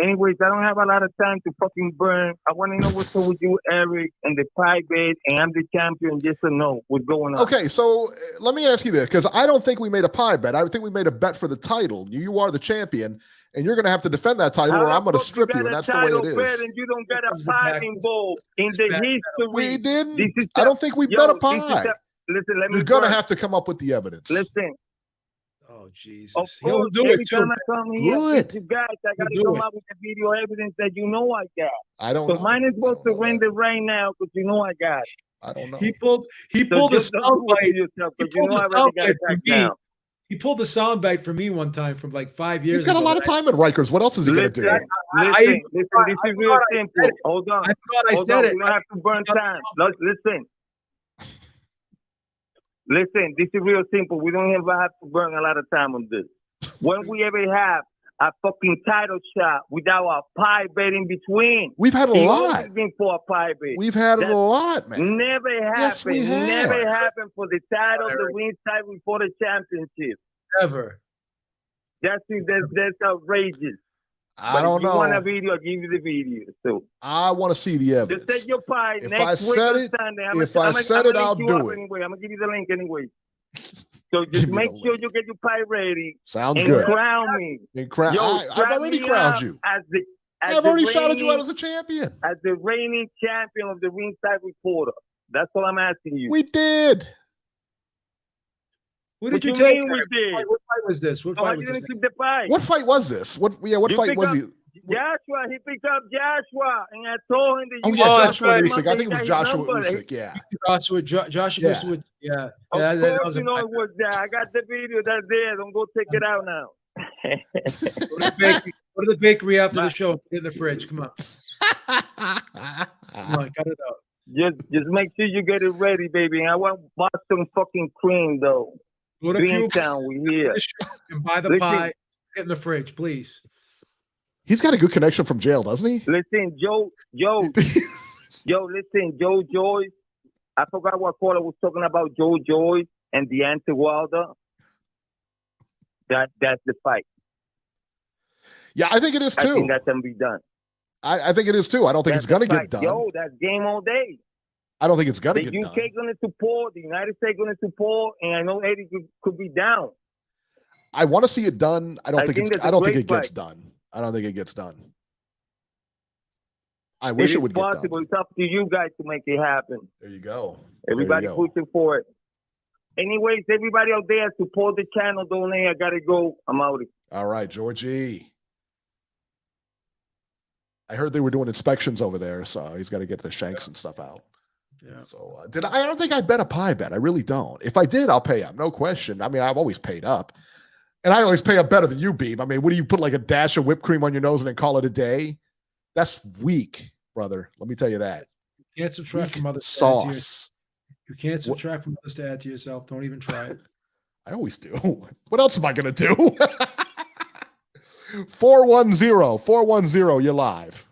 Anyways, I don't have a lot of time to fucking burn. I want to know what's up with you, Eric, and the private, and I'm the champion. Yes or no? What's going on? Okay, so let me ask you this, because I don't think we made a pie bet. I think we made a bet for the title. You are the champion, and you're going to have to defend that title, or I'm going to strip you, and that's the way it is. And you don't get a pie involved in the history. We didn't. I don't think we bet a pie. Listen, let me. You're going to have to come up with the evidence. Listen. Oh, Jesus. Of He'll course, do every it too. time I come here, Good. you guys, I got to come up with the video evidence that you know I got. I don't So know. mine is supposed to render right now because you know I got it. I don't know. He pulled the soundbite. He pulled the soundbite for me one time from like 5 years ago. He's got a lot of time at Rikers. What else is he going to do? Listen, this is real simple. Hold on. I thought I said it. We don't have to burn time. Listen, this is real simple. We don't ever have to burn a lot of time on this. When we ever have a fucking title shot without a pie bet in between. We've had a lot. Been for a pie bet. We've had a lot, man. Never happened. Yes, we have. Never happened for the title of the Ringside Reporter Championship. Ever. That's outrageous. I don't know. If you want a video, I'll give you the video. So I want to see the evidence. Just take your pie. If next I said it, I'll do it. Anyway, I'm gonna give you the link anyway. So just make sure you get your pie ready. Sounds and good. Crown me. And crown. I've already crowned you. I've already shouted you out as a champion. As the reigning champion of the Ringside Reporter. That's all I'm asking you. We did. Who did you take? We did. What fight was this? What fight was this? What fight was this? What fight was he? Joshua, he picked up Joshua, and I told him that. Oh yeah, Joshua Usyk. I think it was Joshua Usyk. Yeah. Joshua Usyk. Yeah. Of course, you know it was that. I got the video that's there. Don't go take it out now. Go to the bakery after the show. Put it in the fridge. Come on. Come on, cut it out. Just make sure you get it ready, baby. I want Boston fucking cream though. Go to Greentown, we here. And buy the pie. Get in the fridge, please. He's got a good connection from jail, doesn't he? Listen, Joe, listen, Joe Joyce. I forgot what caller was talking about Joe Joyce and Deontay Wilder. That's the fight. Yeah, I think it is too. I think that can be done. I think it is too. I don't think it's going to get done. Yo, that's game all day. I don't think it's going to get done. The UK going to support, the United States going to support, and I know Eddie could be down. I want to see it done. I don't think it gets done. I don't think it gets done. I wish it would get done. It's possible. It's up to you guys to make it happen. There you go. Everybody pushing for it. Anyways, everybody out there, support the channel. Donate. I got to go. I'm out. All right, Georgie. I heard they were doing inspections over there, so he's got to get the shanks and stuff out. Yeah. So I don't think I bet a pie bet. I really don't. If I did, I'll pay up. No question. I mean, I've always paid up. And I always pay up better than you, Beeb. I mean, what do you put like a dash of whipped cream on your nose and then call it a day? That's weak, brother. Let me tell you that. You can't subtract from others. Sauce. You can't subtract from others to add to yourself. Don't even try it. I always do. What else am I going to do? 410, you're live.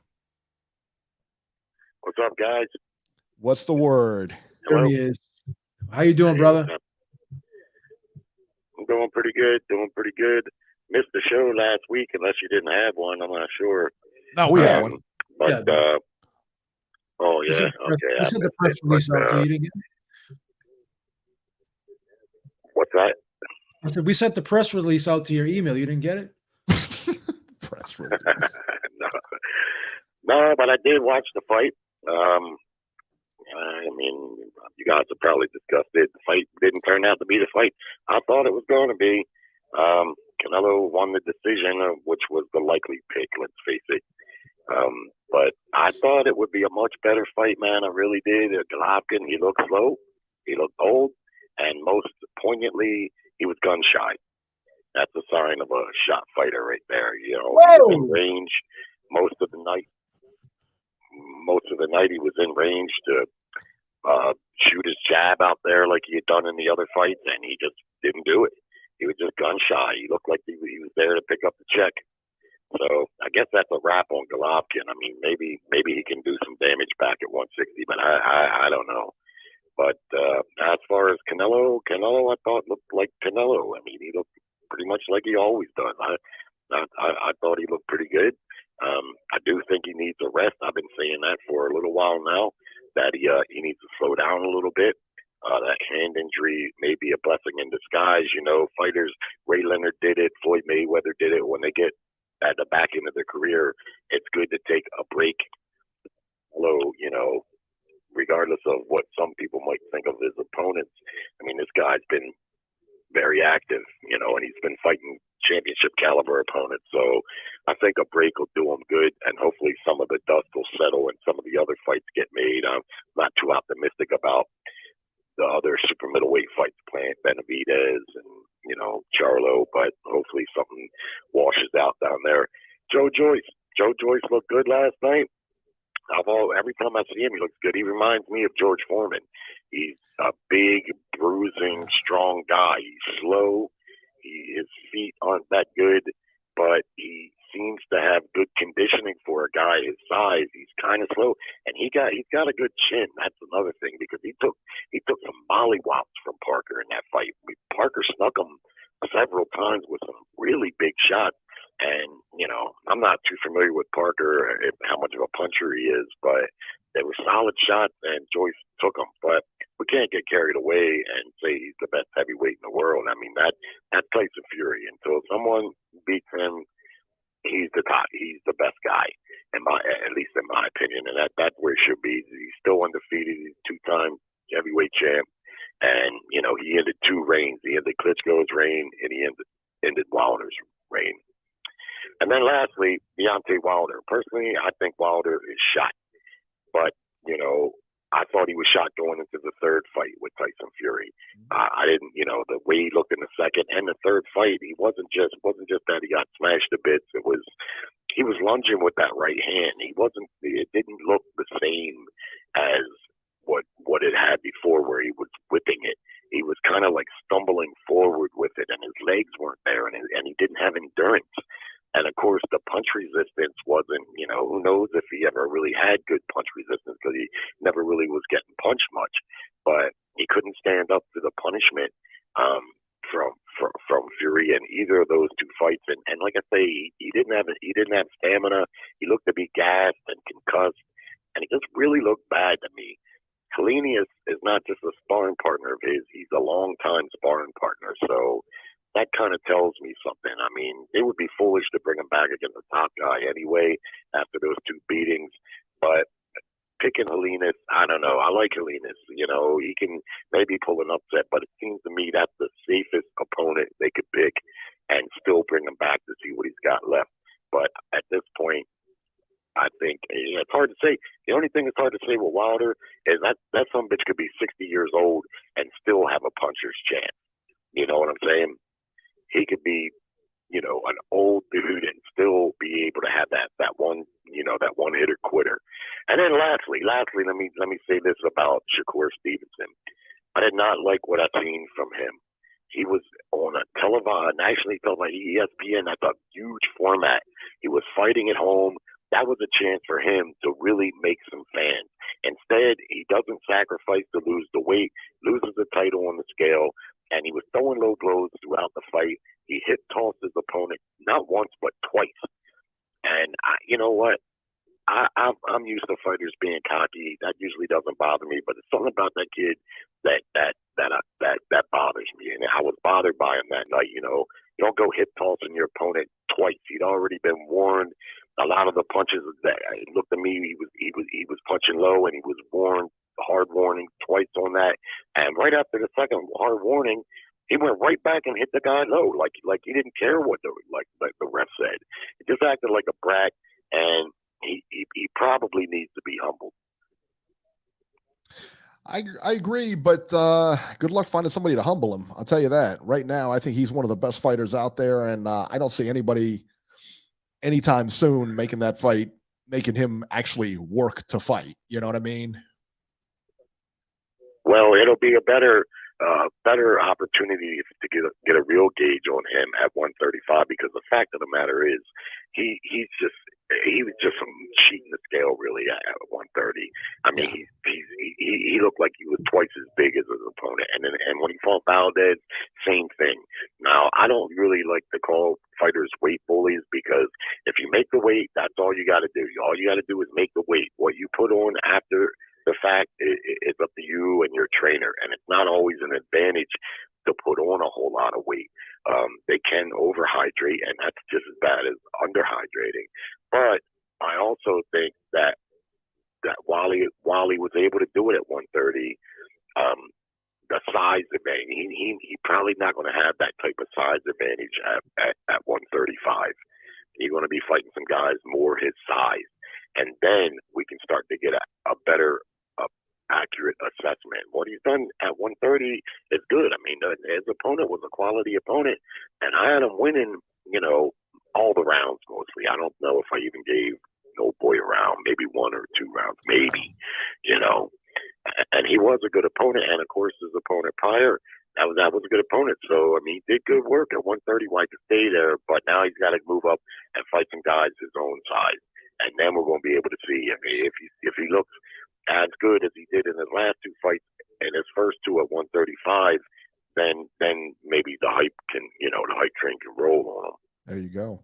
What's up, guys? What's the word? There he is. How you doing, brother? I'm doing pretty good. Missed the show last week, unless you didn't have one. I'm not sure. No, we had one. But, oh, yeah. Okay. I sent the press release out to you. Didn't get it? What's that? I said, we sent the press release out to your email. You didn't get it? Press release. No, but I did watch the fight. I mean, you guys have probably discussed it. The fight didn't turn out to be the fight I thought it was going to be. Canelo won the decision, which was the likely pick, let's face it. But I thought it would be a much better fight, man. I really did. Golovkin, he looked slow. He looked old. And most poignantly, he was gun shy. That's a sign of a shot fighter right there. You know, he was in range most of the night. He was in range to shoot his jab out there like he had done in the other fights, and he just didn't do it. He was just gun shy. He looked like he was there to pick up the check. So I guess that's a wrap on Golovkin. I mean, maybe he can do some damage back at 160, but I don't know. But as far as Canelo, I thought looked like Canelo. I mean, he looked pretty much like he always does. I thought he looked pretty good. I do think he needs a rest. I've been saying that for a little while now, that he needs to slow down a little bit. That hand injury may be a blessing in disguise. You know, fighters, Ray Leonard did it, Floyd Mayweather did it. When they get at the back end of their career, it's good to take a break. Although, you know, regardless of what some people might think of his opponents, I mean, this guy's been very active, you know, and he's been fighting championship caliber opponents. So I think a break will do him good, and hopefully some of the dust will settle and some of the other fights get made. I'm not too optimistic about the other super middleweight fights, Plant, Benavidez, and, you know, Charlo, but hopefully something washes out down there. Joe Joyce looked good last night. Every time I see him, he looks good. He reminds me of George Foreman. He's a big, bruising, strong guy. He's slow. His feet aren't that good, but he seems to have good conditioning for a guy his size. He's kind of slow, and he's got a good chin. That's another thing, because he took some mollywops from Parker in that fight. Parker snuck him several times with some really big shots. And, you know, I'm not too familiar with Parker, how much of a puncher he is, but they were solid shots, and Joyce took them. But we can't get carried away and say he's the best heavyweight in the world. I mean, that Tyson Fury, until someone beats him, he's the top. He's the best guy, at least in my opinion. And that's where it should be. He's still undefeated. He's two-time heavyweight champ. And, you know, he ended two reigns. He ended Klitschko's reign, and he ended Wilder's reign. And then lastly, Deontay Wilder. Personally, I think Wilder is shot. But, you know, I thought he was shot going into the third fight with Tyson Fury. I didn't, you know, the way he looked in the second and the third fight, he wasn't just that he got smashed to bits. He was lunging with that right hand. It didn't look the same as what it had before, where he was whipping it. He was kind of like stumbling forward with it, and his legs weren't there, and he didn't have endurance. And, of course, the punch resistance wasn't, you know, who knows if he ever really had good punch resistance, because he never really was getting punched much. But he couldn't stand up to the punishment from Fury in either of those two fights. And like I say, he didn't have stamina. He looked to be gassed and concussed, and he just really looked bad to me. Helenius is not just a sparring partner of his. He's a long-time sparring partner. So that kind of tells me something. I mean, they would be foolish to bring him back against the top guy anyway after those two beatings. But picking Helenius, I don't know. I like Helenius. You know, he can maybe pull an upset, but it seems to me that's the safest opponent they could pick and still bring him back to see what he's got left. But at this point, I think it's hard to say. The only thing that's hard to say with Wilder is that some bitch could be 60 years old and still have a puncher's chance. You know what I'm saying? He could be, you know, an old dude and still be able to have that one, you know, that one hitter quitter. And then lastly, let me say this about Shakur Stevenson. I did not like what I've seen from him. He was on a nationally televised ESPN. That's a huge format. He was fighting at home. That was a chance for him to really make some fans. Instead, he doesn't sacrifice to lose the weight, loses the title on the scale, and he was throwing low blows throughout the fight. He tossed his opponent not once but twice. And you know what? I'm used to fighters being cocky. That usually doesn't bother me, but it's something about that kid that bothers me. And I was bothered by him that night. You know, you don't go hip tossing your opponent twice. He'd already been warned. A lot of the punches that it looked to me, he was punching low, and he was warned, hard warning twice on that. And right after the second hard warning, he went right back and hit the guy low, like he didn't care what the ref said. He just acted like a brat, and he probably needs to be humbled. I agree, but good luck finding somebody to humble him. I'll tell you that. Right now, I think he's one of the best fighters out there, and I don't see anybody anytime soon making him actually work to fight. You know what I mean? Well, it'll be a better opportunity to get a real gauge on him at 135, because the fact of the matter is he was just cheating the scale really at 130. I mean, he looked like he was twice as big as his opponent, and when he fought Valdez, same thing. Now, I don't really like to call fighters weight bullies, because if you make the weight, that's all you got to do. All you got to do is make the weight. What you put on after the fact is up to you and your trainer, and it's not always an advantage to put on a whole lot of weight. They can overhydrate, and that's just as bad as underhydrating. But I also think that while he was able to do it at 130, the size advantage, he probably not going to have that type of size advantage at 135. He's going to be fighting some guys more his size, and then we can start to get a better, accurate assessment. What he's done at 130 is good. I mean, his opponent was a quality opponent, and I had him winning, all the rounds mostly. I don't know if I even gave no boy a round, maybe 1 or 2 rounds, maybe, And he was a good opponent, and of course his opponent prior, that was a good opponent. So I mean, he did good work at 130. Why to stay there? But now he's got to move up and fight some guys his own size, and then we're going to be able to see if he looks as good as he did in his last 2 fights and his first 2 at 135. Then maybe the hype train can roll on him. There you go.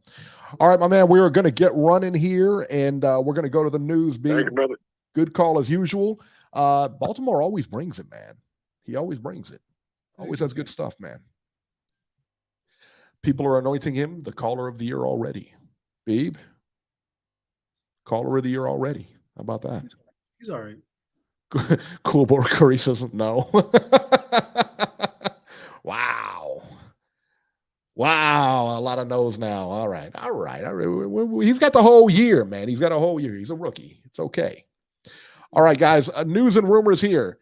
All right, my man, we are going to get running here, and we're going to go to the news. Thank you, brother. Good call as usual. Baltimore always brings it, man. He always brings it. Always has good stuff, man. People are anointing him the caller of the year already. Beeb, caller of the year already. How about that? He's all right. Cool Boy Curry says no. Wow. A lot of no's now. All right. He's got the whole year, man. He's got a whole year. He's a rookie. It's okay. All right, guys. News and rumors here.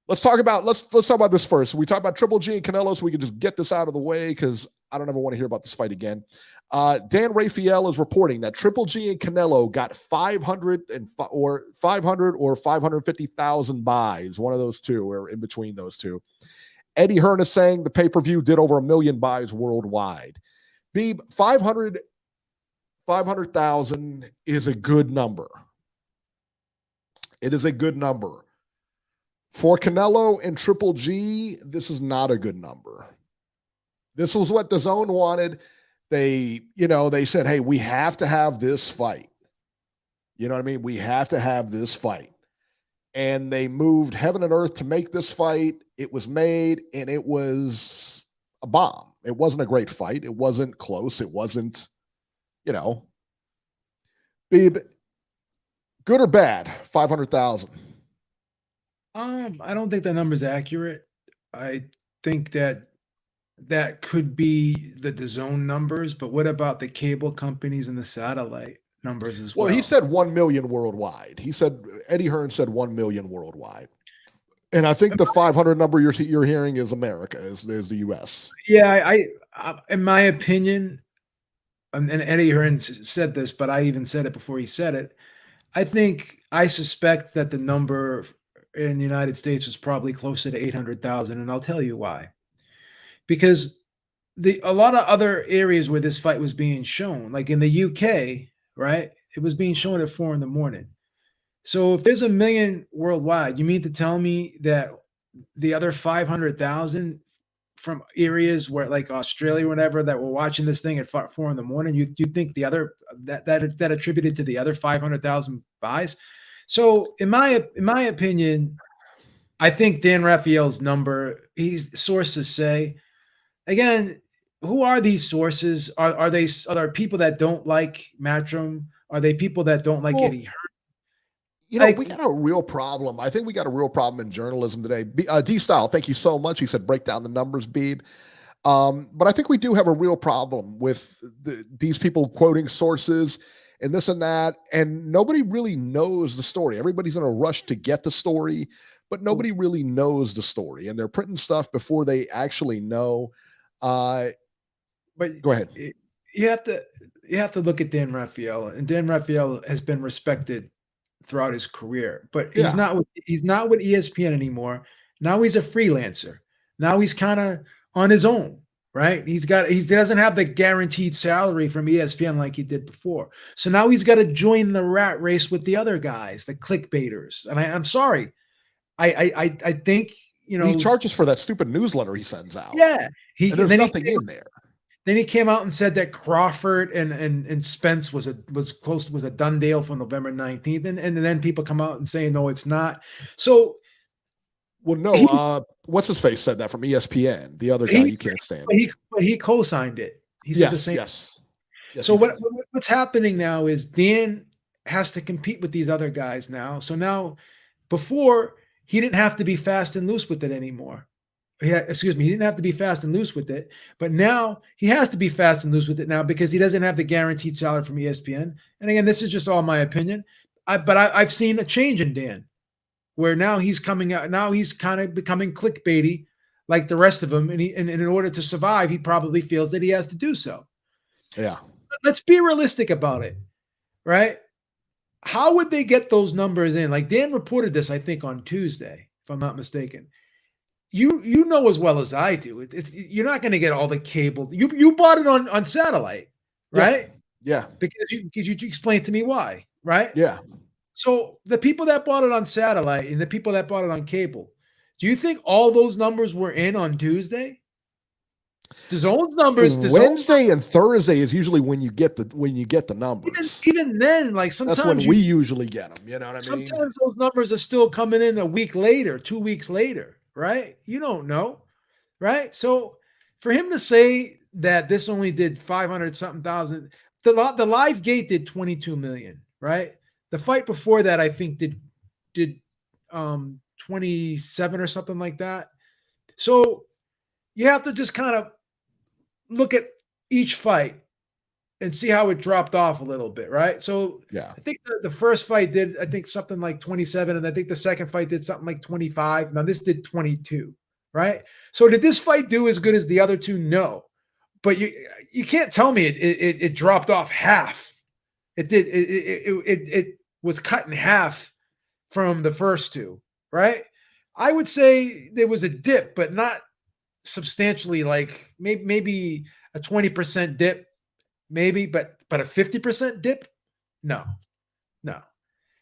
Let's talk about this first. We talk about Triple G and Canelo, so we can just get this out of the way because I don't ever want to hear about this fight again. Dan Rafael is reporting that Triple G and Canelo got 500 or 550,000 buys. One of those two, or in between those two. Eddie Hearn is saying the pay-per-view did over 1 million buys worldwide. Beeb, 500,000 is a good number. It is a good number. For Canelo and Triple G, this is not a good number. This was what DAZN wanted. They said, hey, we have to have this fight. You know what I mean? We have to have this fight. And they moved heaven and earth to make this fight. It was made, and it was a bomb. It wasn't a great fight. It wasn't close. It wasn't, Beeb, good or bad, 500,000? I don't think that number is accurate. I think that could be the DAZN numbers, but what about the cable companies and the satellite numbers as well? Well, he said 1 million worldwide. Eddie Hearn said 1 million worldwide. And I think the 500 number you're hearing is America, is the U.S. Yeah, I in my opinion, and Eddie Hearn said this, but I even said it before he said it. I suspect that the number in the United States was probably closer to 800,000, and I'll tell you why. Because a lot of other areas where this fight was being shown, like in the UK, right? It was being shown at 4 a.m. So if there's 1 million worldwide, you mean to tell me that the other 500,000 from areas where, like Australia or whatever, that were watching this thing at 4 a.m, you think the other that attributed to the other 500,000 buys? So in my opinion, I think Dan Rafael's number, sources say, again, who are these sources? Are there people that don't like Matchroom? Are they people that don't like Eddie Hearn? We got a real problem. I think we got a real problem in journalism today. D-Style, thank you so much. He said, break down the numbers, Beeb. But I think we do have a real problem with these people quoting sources and this and that, and nobody really knows the story. Everybody's in a rush to get the story, but nobody really knows the story, and they're printing stuff before they actually know. But go ahead. You have to look at Dan Rafael, and Dan Rafael has been respected throughout his career, but he's not with ESPN anymore. Now he's a freelancer. Now he's kind of on his own, right? He doesn't have the guaranteed salary from ESPN like he did before. So now he's got to join the rat race with the other guys, the clickbaiters. And I'm sorry. I think, he charges for that stupid newsletter he sends out. Yeah. There's nothing in there. Then he came out and said that Crawford and Spence was a done deal for November 19th. And then people come out and say, no, it's not. So, well, no, what's his face said that from ESPN, the other guy you can't stand. But he co-signed it. He said the same. Yes. So what's happening now is Dan has to compete with these other guys now. So now, before, he didn't have to be fast and loose with it anymore. He didn't have to be fast and loose with it, but now he has to be fast and loose with it now because he doesn't have the guaranteed salary from ESPN. And again, this is just all my opinion. I've seen a change in Dan, where now he's coming out. Now he's kind of becoming clickbaity, like the rest of them. And in order to survive, he probably feels that he has to do so. Yeah. Let's be realistic about it, right? How would they get those numbers in? Like Dan reported this, I think, on Tuesday, if I'm not mistaken. You know as well as I do. You're not going to get all the cable. You bought it on satellite, right? Yeah. Because you explained to me why, right? Yeah. So the people that bought it on satellite and the people that bought it on cable, do you think all those numbers were in on Tuesday? DAZN's numbers. Wednesday and Thursday is usually when you get the numbers. Even then, like sometimes that's when we usually get them. You know what I mean? Sometimes those numbers are still coming in a week later, 2 weeks later, right? You don't know, right? So for him to say that this only did 500 something thousand, the live gate did 22 million, right? The fight before that, I think did 27 or something like that. So you have to just kind of look at each fight and see how it dropped off a little bit, right? So yeah, I think the first fight did, I think, something like 27, and I think the second fight did something like 25. Now this did 22, right? So did this fight do as good as the other two? No, but you can't tell me it dropped off half. It did. It was cut in half from the first two, right? I would say there was a dip, but not substantially, like maybe a 20% dip, maybe, but a 50% dip? No.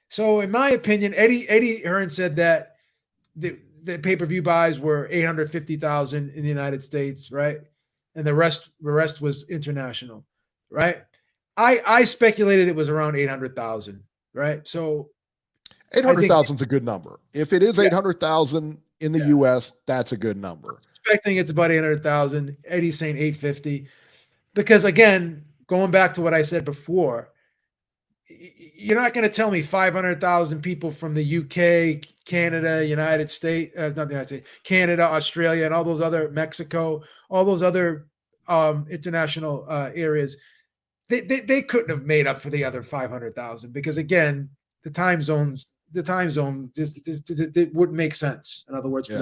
So in my opinion, Eddie Hearn said that the pay-per-view buys were 850,000 in the United States, right? And the rest was international, right? I speculated it was around 800,000, right? So 800,000 is a good number. If it is 800,000 in the U.S., that's a good number. Expecting it's about 800,000. Eddie's saying 850. Because again, going back to what I said before, you're not going to tell me 500,000 people from the UK, Canada, United States, not the United States, Canada, Australia, and all those other, Mexico, all those other international areas, they couldn't have made up for the other 500,000 because again, the time zone just it wouldn't make sense. In other words, for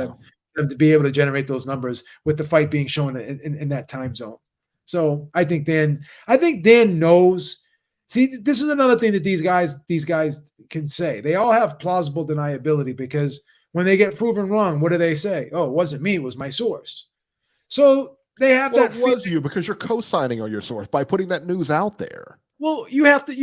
them to be able to generate those numbers with the fight being shown in that time zone. So I think Dan knows. See, this is another thing that these guys can say. They all have plausible deniability because when they get proven wrong, what do they say? Oh, it wasn't me, it was my source. So they have that. It was you because you're co-signing on your source by putting that news out there. Well, you have to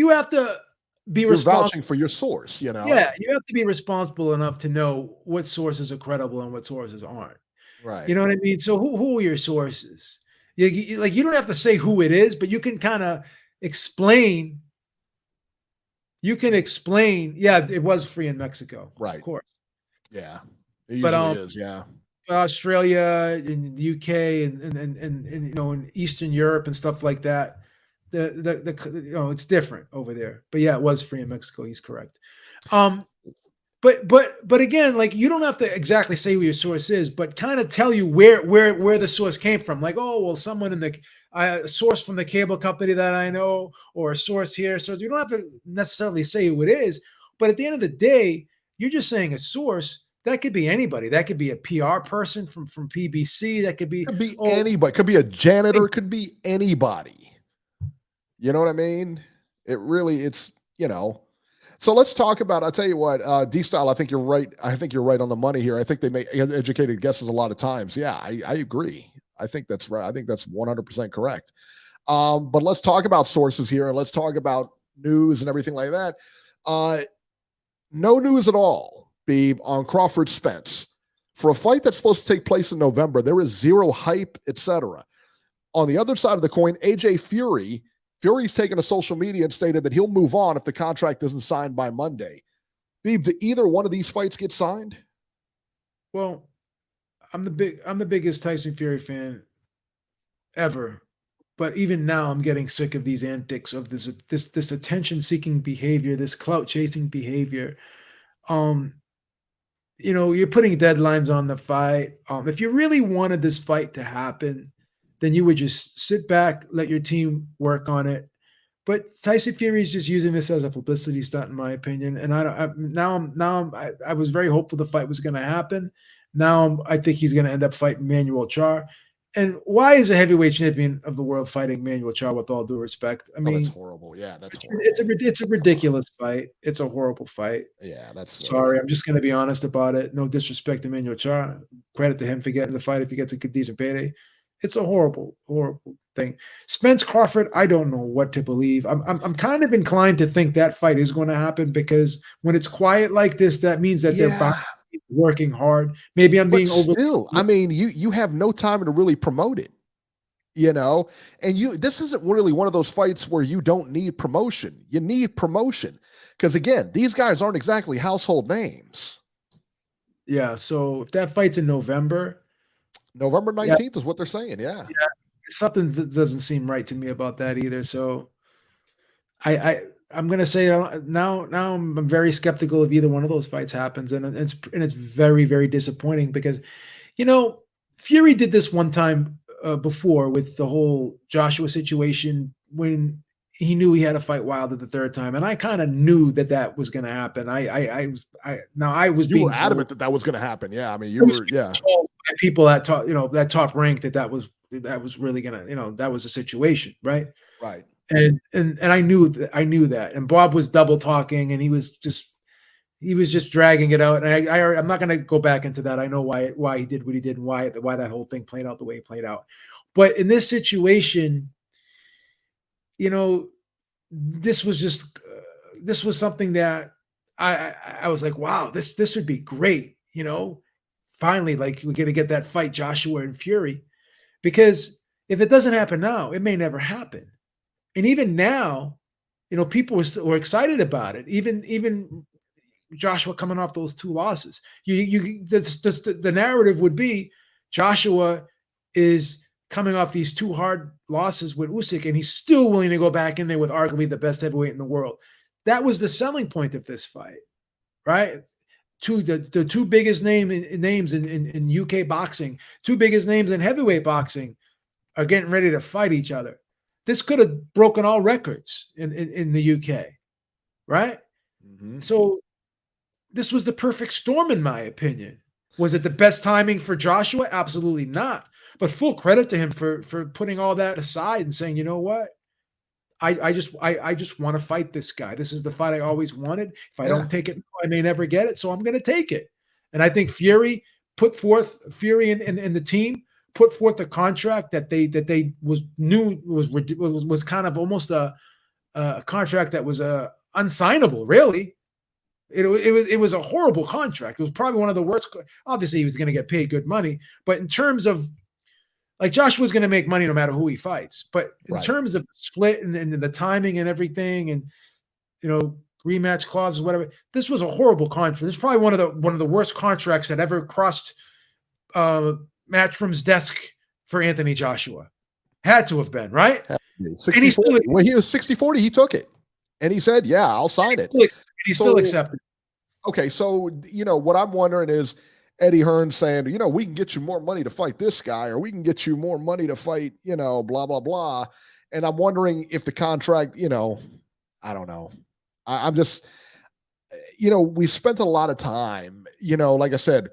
be responsible. Vouching for your source, you know. Yeah, you have to be responsible enough to know what sources are credible and what sources aren't. Right. You know what I mean? So who are your sources? You don't have to say who it is, but you can kind of explain. You can explain. Yeah, it was free in Mexico. Right. Of course. Yeah. It usually is. Yeah. Australia and the UK and in Eastern Europe and stuff like that. It's different over there, but yeah, it was free in Mexico. He's correct. But again, like you don't have to exactly say who your source is, but kind of tell you where the source came from. Like, oh, well, someone in a source from the cable company that I know, or a source here. So you don't have to necessarily say who it is, but at the end of the day, you're just saying a source. That could be anybody. That could be a PR person from PBC. That could be anybody. Could be a janitor. It could be anybody. You know what I mean? It's. So let's talk about, I'll tell you what, D-Style, I think you're right. I think you're right on the money here. I think they make educated guesses a lot of times. Yeah, I agree. I think that's right. I think that's 100% correct. But let's talk about sources here and let's talk about news and everything like that. No news at all, Beeb, on Crawford Spence. For a fight that's supposed to take place in November, there is zero hype, etc. On the other side of the coin, AJ Fury's taken to social media and stated that he'll move on if the contract isn't signed by Monday. Beeb, do either one of these fights get signed? Well, I'm the biggest Tyson Fury fan ever. But even now, I'm getting sick of these antics, of this attention-seeking behavior, this clout-chasing behavior. You're putting deadlines on the fight. If you really wanted this fight to happen, then you would just sit back, let your team work on it. But Tyson Fury is just using this as a publicity stunt, in my opinion. And I was very hopeful the fight was going to happen. Now I think he's going to end up fighting Manuel Char. And why is a heavyweight champion of the world fighting Manuel Char, with all due respect? I mean, that's horrible. Yeah, that's horrible. It's a ridiculous fight. It's a horrible fight. Yeah, that's sorry. I'm just going to be honest about it. No disrespect to Manuel Char. Credit to him for getting the fight if he gets a good, decent payday. It's a horrible, horrible thing. Spence Crawford, I don't know what to believe. I'm kind of inclined to think that fight is going to happen, because when it's quiet like this, that means that they're working hard. Maybe I'm being over. Still, I mean, you have no time to really promote it, and this isn't really one of those fights where you don't need promotion. You need promotion, because again, these guys aren't exactly household names. Yeah. So if that fight's in November 19th is what they're saying. Yeah. Something doesn't seem right to me about that either. So I'm going to say now I'm very skeptical if either one of those fights happens. And it's very, very disappointing, because, Fury did this one time before with the whole Joshua situation, when he knew he had to fight Wilder the third time. And I kind of knew that was going to happen. You were adamant that was going to happen. Yeah. I mean, you were, yeah. People that top rank that was really gonna, that was a situation, right? Right. And I knew that. And Bob was double talking, and he was just dragging it out. And I'm not gonna go back into that. I know why he did what he did, and why that whole thing played out the way it played out. But in this situation, this was something that I was like, wow, this would be great, Finally, like, we're going to get that fight, Joshua and Fury, because if it doesn't happen now, it may never happen. And even now, people were excited about it. Even Joshua coming off those 2 losses, the narrative would be Joshua is coming off these 2 hard losses with Usyk, and he's still willing to go back in there with arguably the best heavyweight in the world. That was the selling point of this fight, right? The 2 biggest names in UK boxing, 2 biggest names in heavyweight boxing, are getting ready to fight each other. This could have broken all records in the UK, right? Mm-hmm. So this was the perfect storm, in my opinion. Was it the best timing for Joshua? Absolutely not. But full credit to him for putting all that aside and saying, you know what? I just want to fight this guy. This is the fight I always wanted. If I don't take it, I may never get it. So I'm going to take it. And I think Fury and the team put forth a contract that they knew was kind of almost a contract that was unsignable. Really, it was a horrible contract. It was probably one of the worst. Obviously, he was going to get paid good money, but in terms of, like, Joshua's going to make money no matter who he fights. But in terms of split and the timing and everything, and rematch clauses, whatever, this was a horrible contract. This is probably one of the worst contracts that ever crossed Matchroom's desk for Anthony Joshua. Had to have been, right? And when he was 60-40, he took it, and he said, "Yeah, I'll sign it." And he still accepted. Okay, so what I'm wondering is, Eddie Hearn saying, we can get you more money to fight this guy, or we can get you more money to fight, blah, blah, blah. And I'm wondering if the contract, I don't know. I'm just, we spent a lot of time, like I said,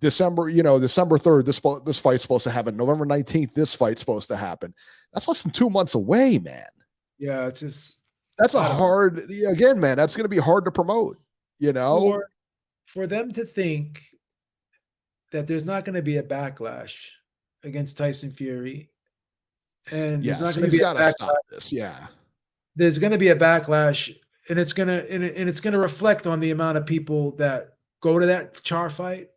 December 3rd, this fight's supposed to happen. November 19th, this fight's supposed to happen. That's less than 2 months away, man. Yeah, it's just, that's again, man, that's going to be hard to promote, For them to think that there's not going to be a backlash against Tyson Fury, and there's not going to be a backlash. Stop this. Yeah, there's going to be a backlash, and it's going to reflect on the amount of people that go to that Char fight,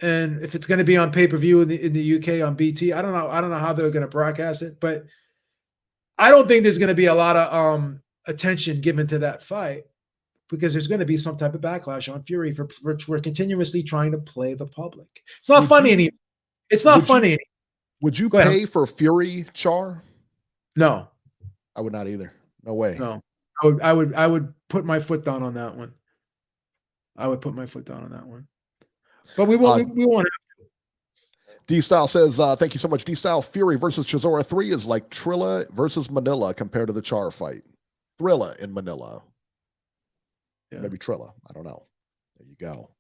And if it's going to be on pay-per-view in the UK on BT, I don't know how they're going to broadcast it, but I don't think there's going to be a lot of attention given to that fight because there's going to be some type of backlash on Fury for we're continuously trying to play the public. It's not funny anymore. It's not funny anymore. Would you pay for Fury, Char? No, I would not either. No way. No, I would put my foot down on that one. I would put my foot down on that one. But we won't. We won't have to. D-Style says, thank you so much, D-Style. Fury versus Chisora 3 is like Trilla versus Manila compared to the Char fight. Thrilla in Manila. Yeah. Maybe Trilla. I don't know. There you go.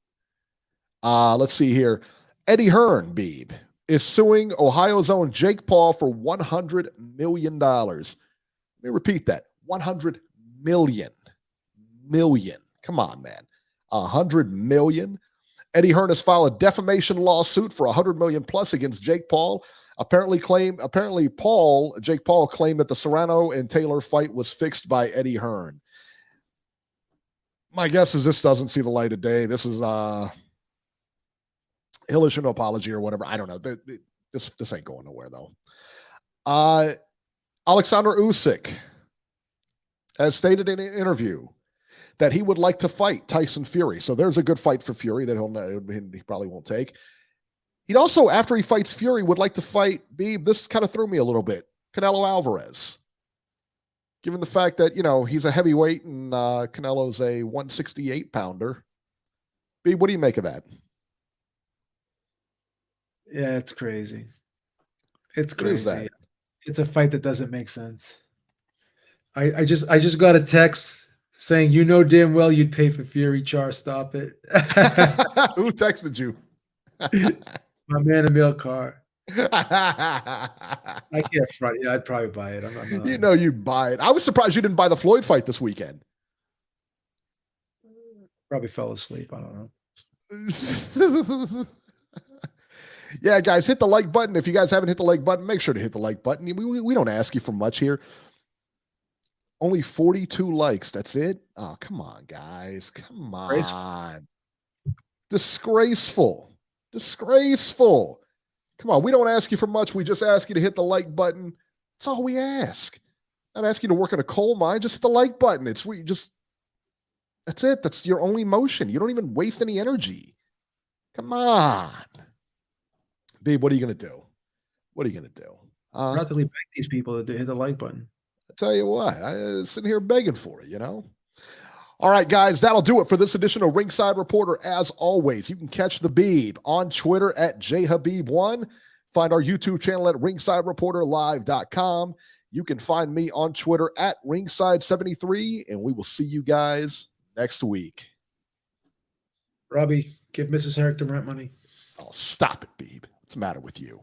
Let's see here. Eddie Hearn, Beeb, is suing Ohio's own Jake Paul for $100 million. Let me repeat that. $100 million. Come on, man. $100 million. Eddie Hearn has filed a defamation lawsuit for $100 million plus against Jake Paul. Apparently, Jake Paul claimed that the Serrano and Taylor fight was fixed by Eddie Hearn. My guess is this doesn't see the light of day. This is he'll issue an apology or whatever. I don't know. This ain't going nowhere though. Alexander Usyk has stated in an interview that he would like to fight Tyson Fury. So there's a good fight for Fury that he probably won't take. He'd also, after he fights Fury, would like to fight this kind of threw me a little bit, Canelo Alvarez. Given the fact that, he's a heavyweight and Canelo's a 168 pounder. Beeb, what do you make of that? Yeah, it's crazy. It's crazy. What is that? It's a fight that doesn't make sense. I just got a text saying, damn well you'd pay for Fury, Char. Stop it. Who texted you? My man, Emil Carr. I can't front. Yeah, I'd probably buy it. I'm not. You'd buy it. I was surprised you didn't buy the Floyd fight this weekend. Probably fell asleep. I don't know. Yeah, guys, hit the like button. If you guys haven't hit the like button, make sure to hit the like button. We don't ask you for much here. Only 42 likes. That's it? Oh, come on, guys. Come on. Disgraceful. Come on. We don't ask you for much. We just ask you to hit the like button. That's all we ask. Not ask you to work in a coal mine. Just hit the like button. That's it. That's your only motion. You don't even waste any energy. Come on. Babe, what are you going to do? Practically beg these people to hit the like button. I tell you what, I'm sitting here begging for it, All right, guys, that'll do it for this edition of Ringside Reporter. As always, you can catch the Beeb on Twitter at JHabib1. Find our YouTube channel at ringsidereporterlive.com. You can find me on Twitter at ringside73, and we will see you guys next week. Robbie, give Mrs. Herrick the rent money. Oh, stop it, Beeb. What's the matter with you?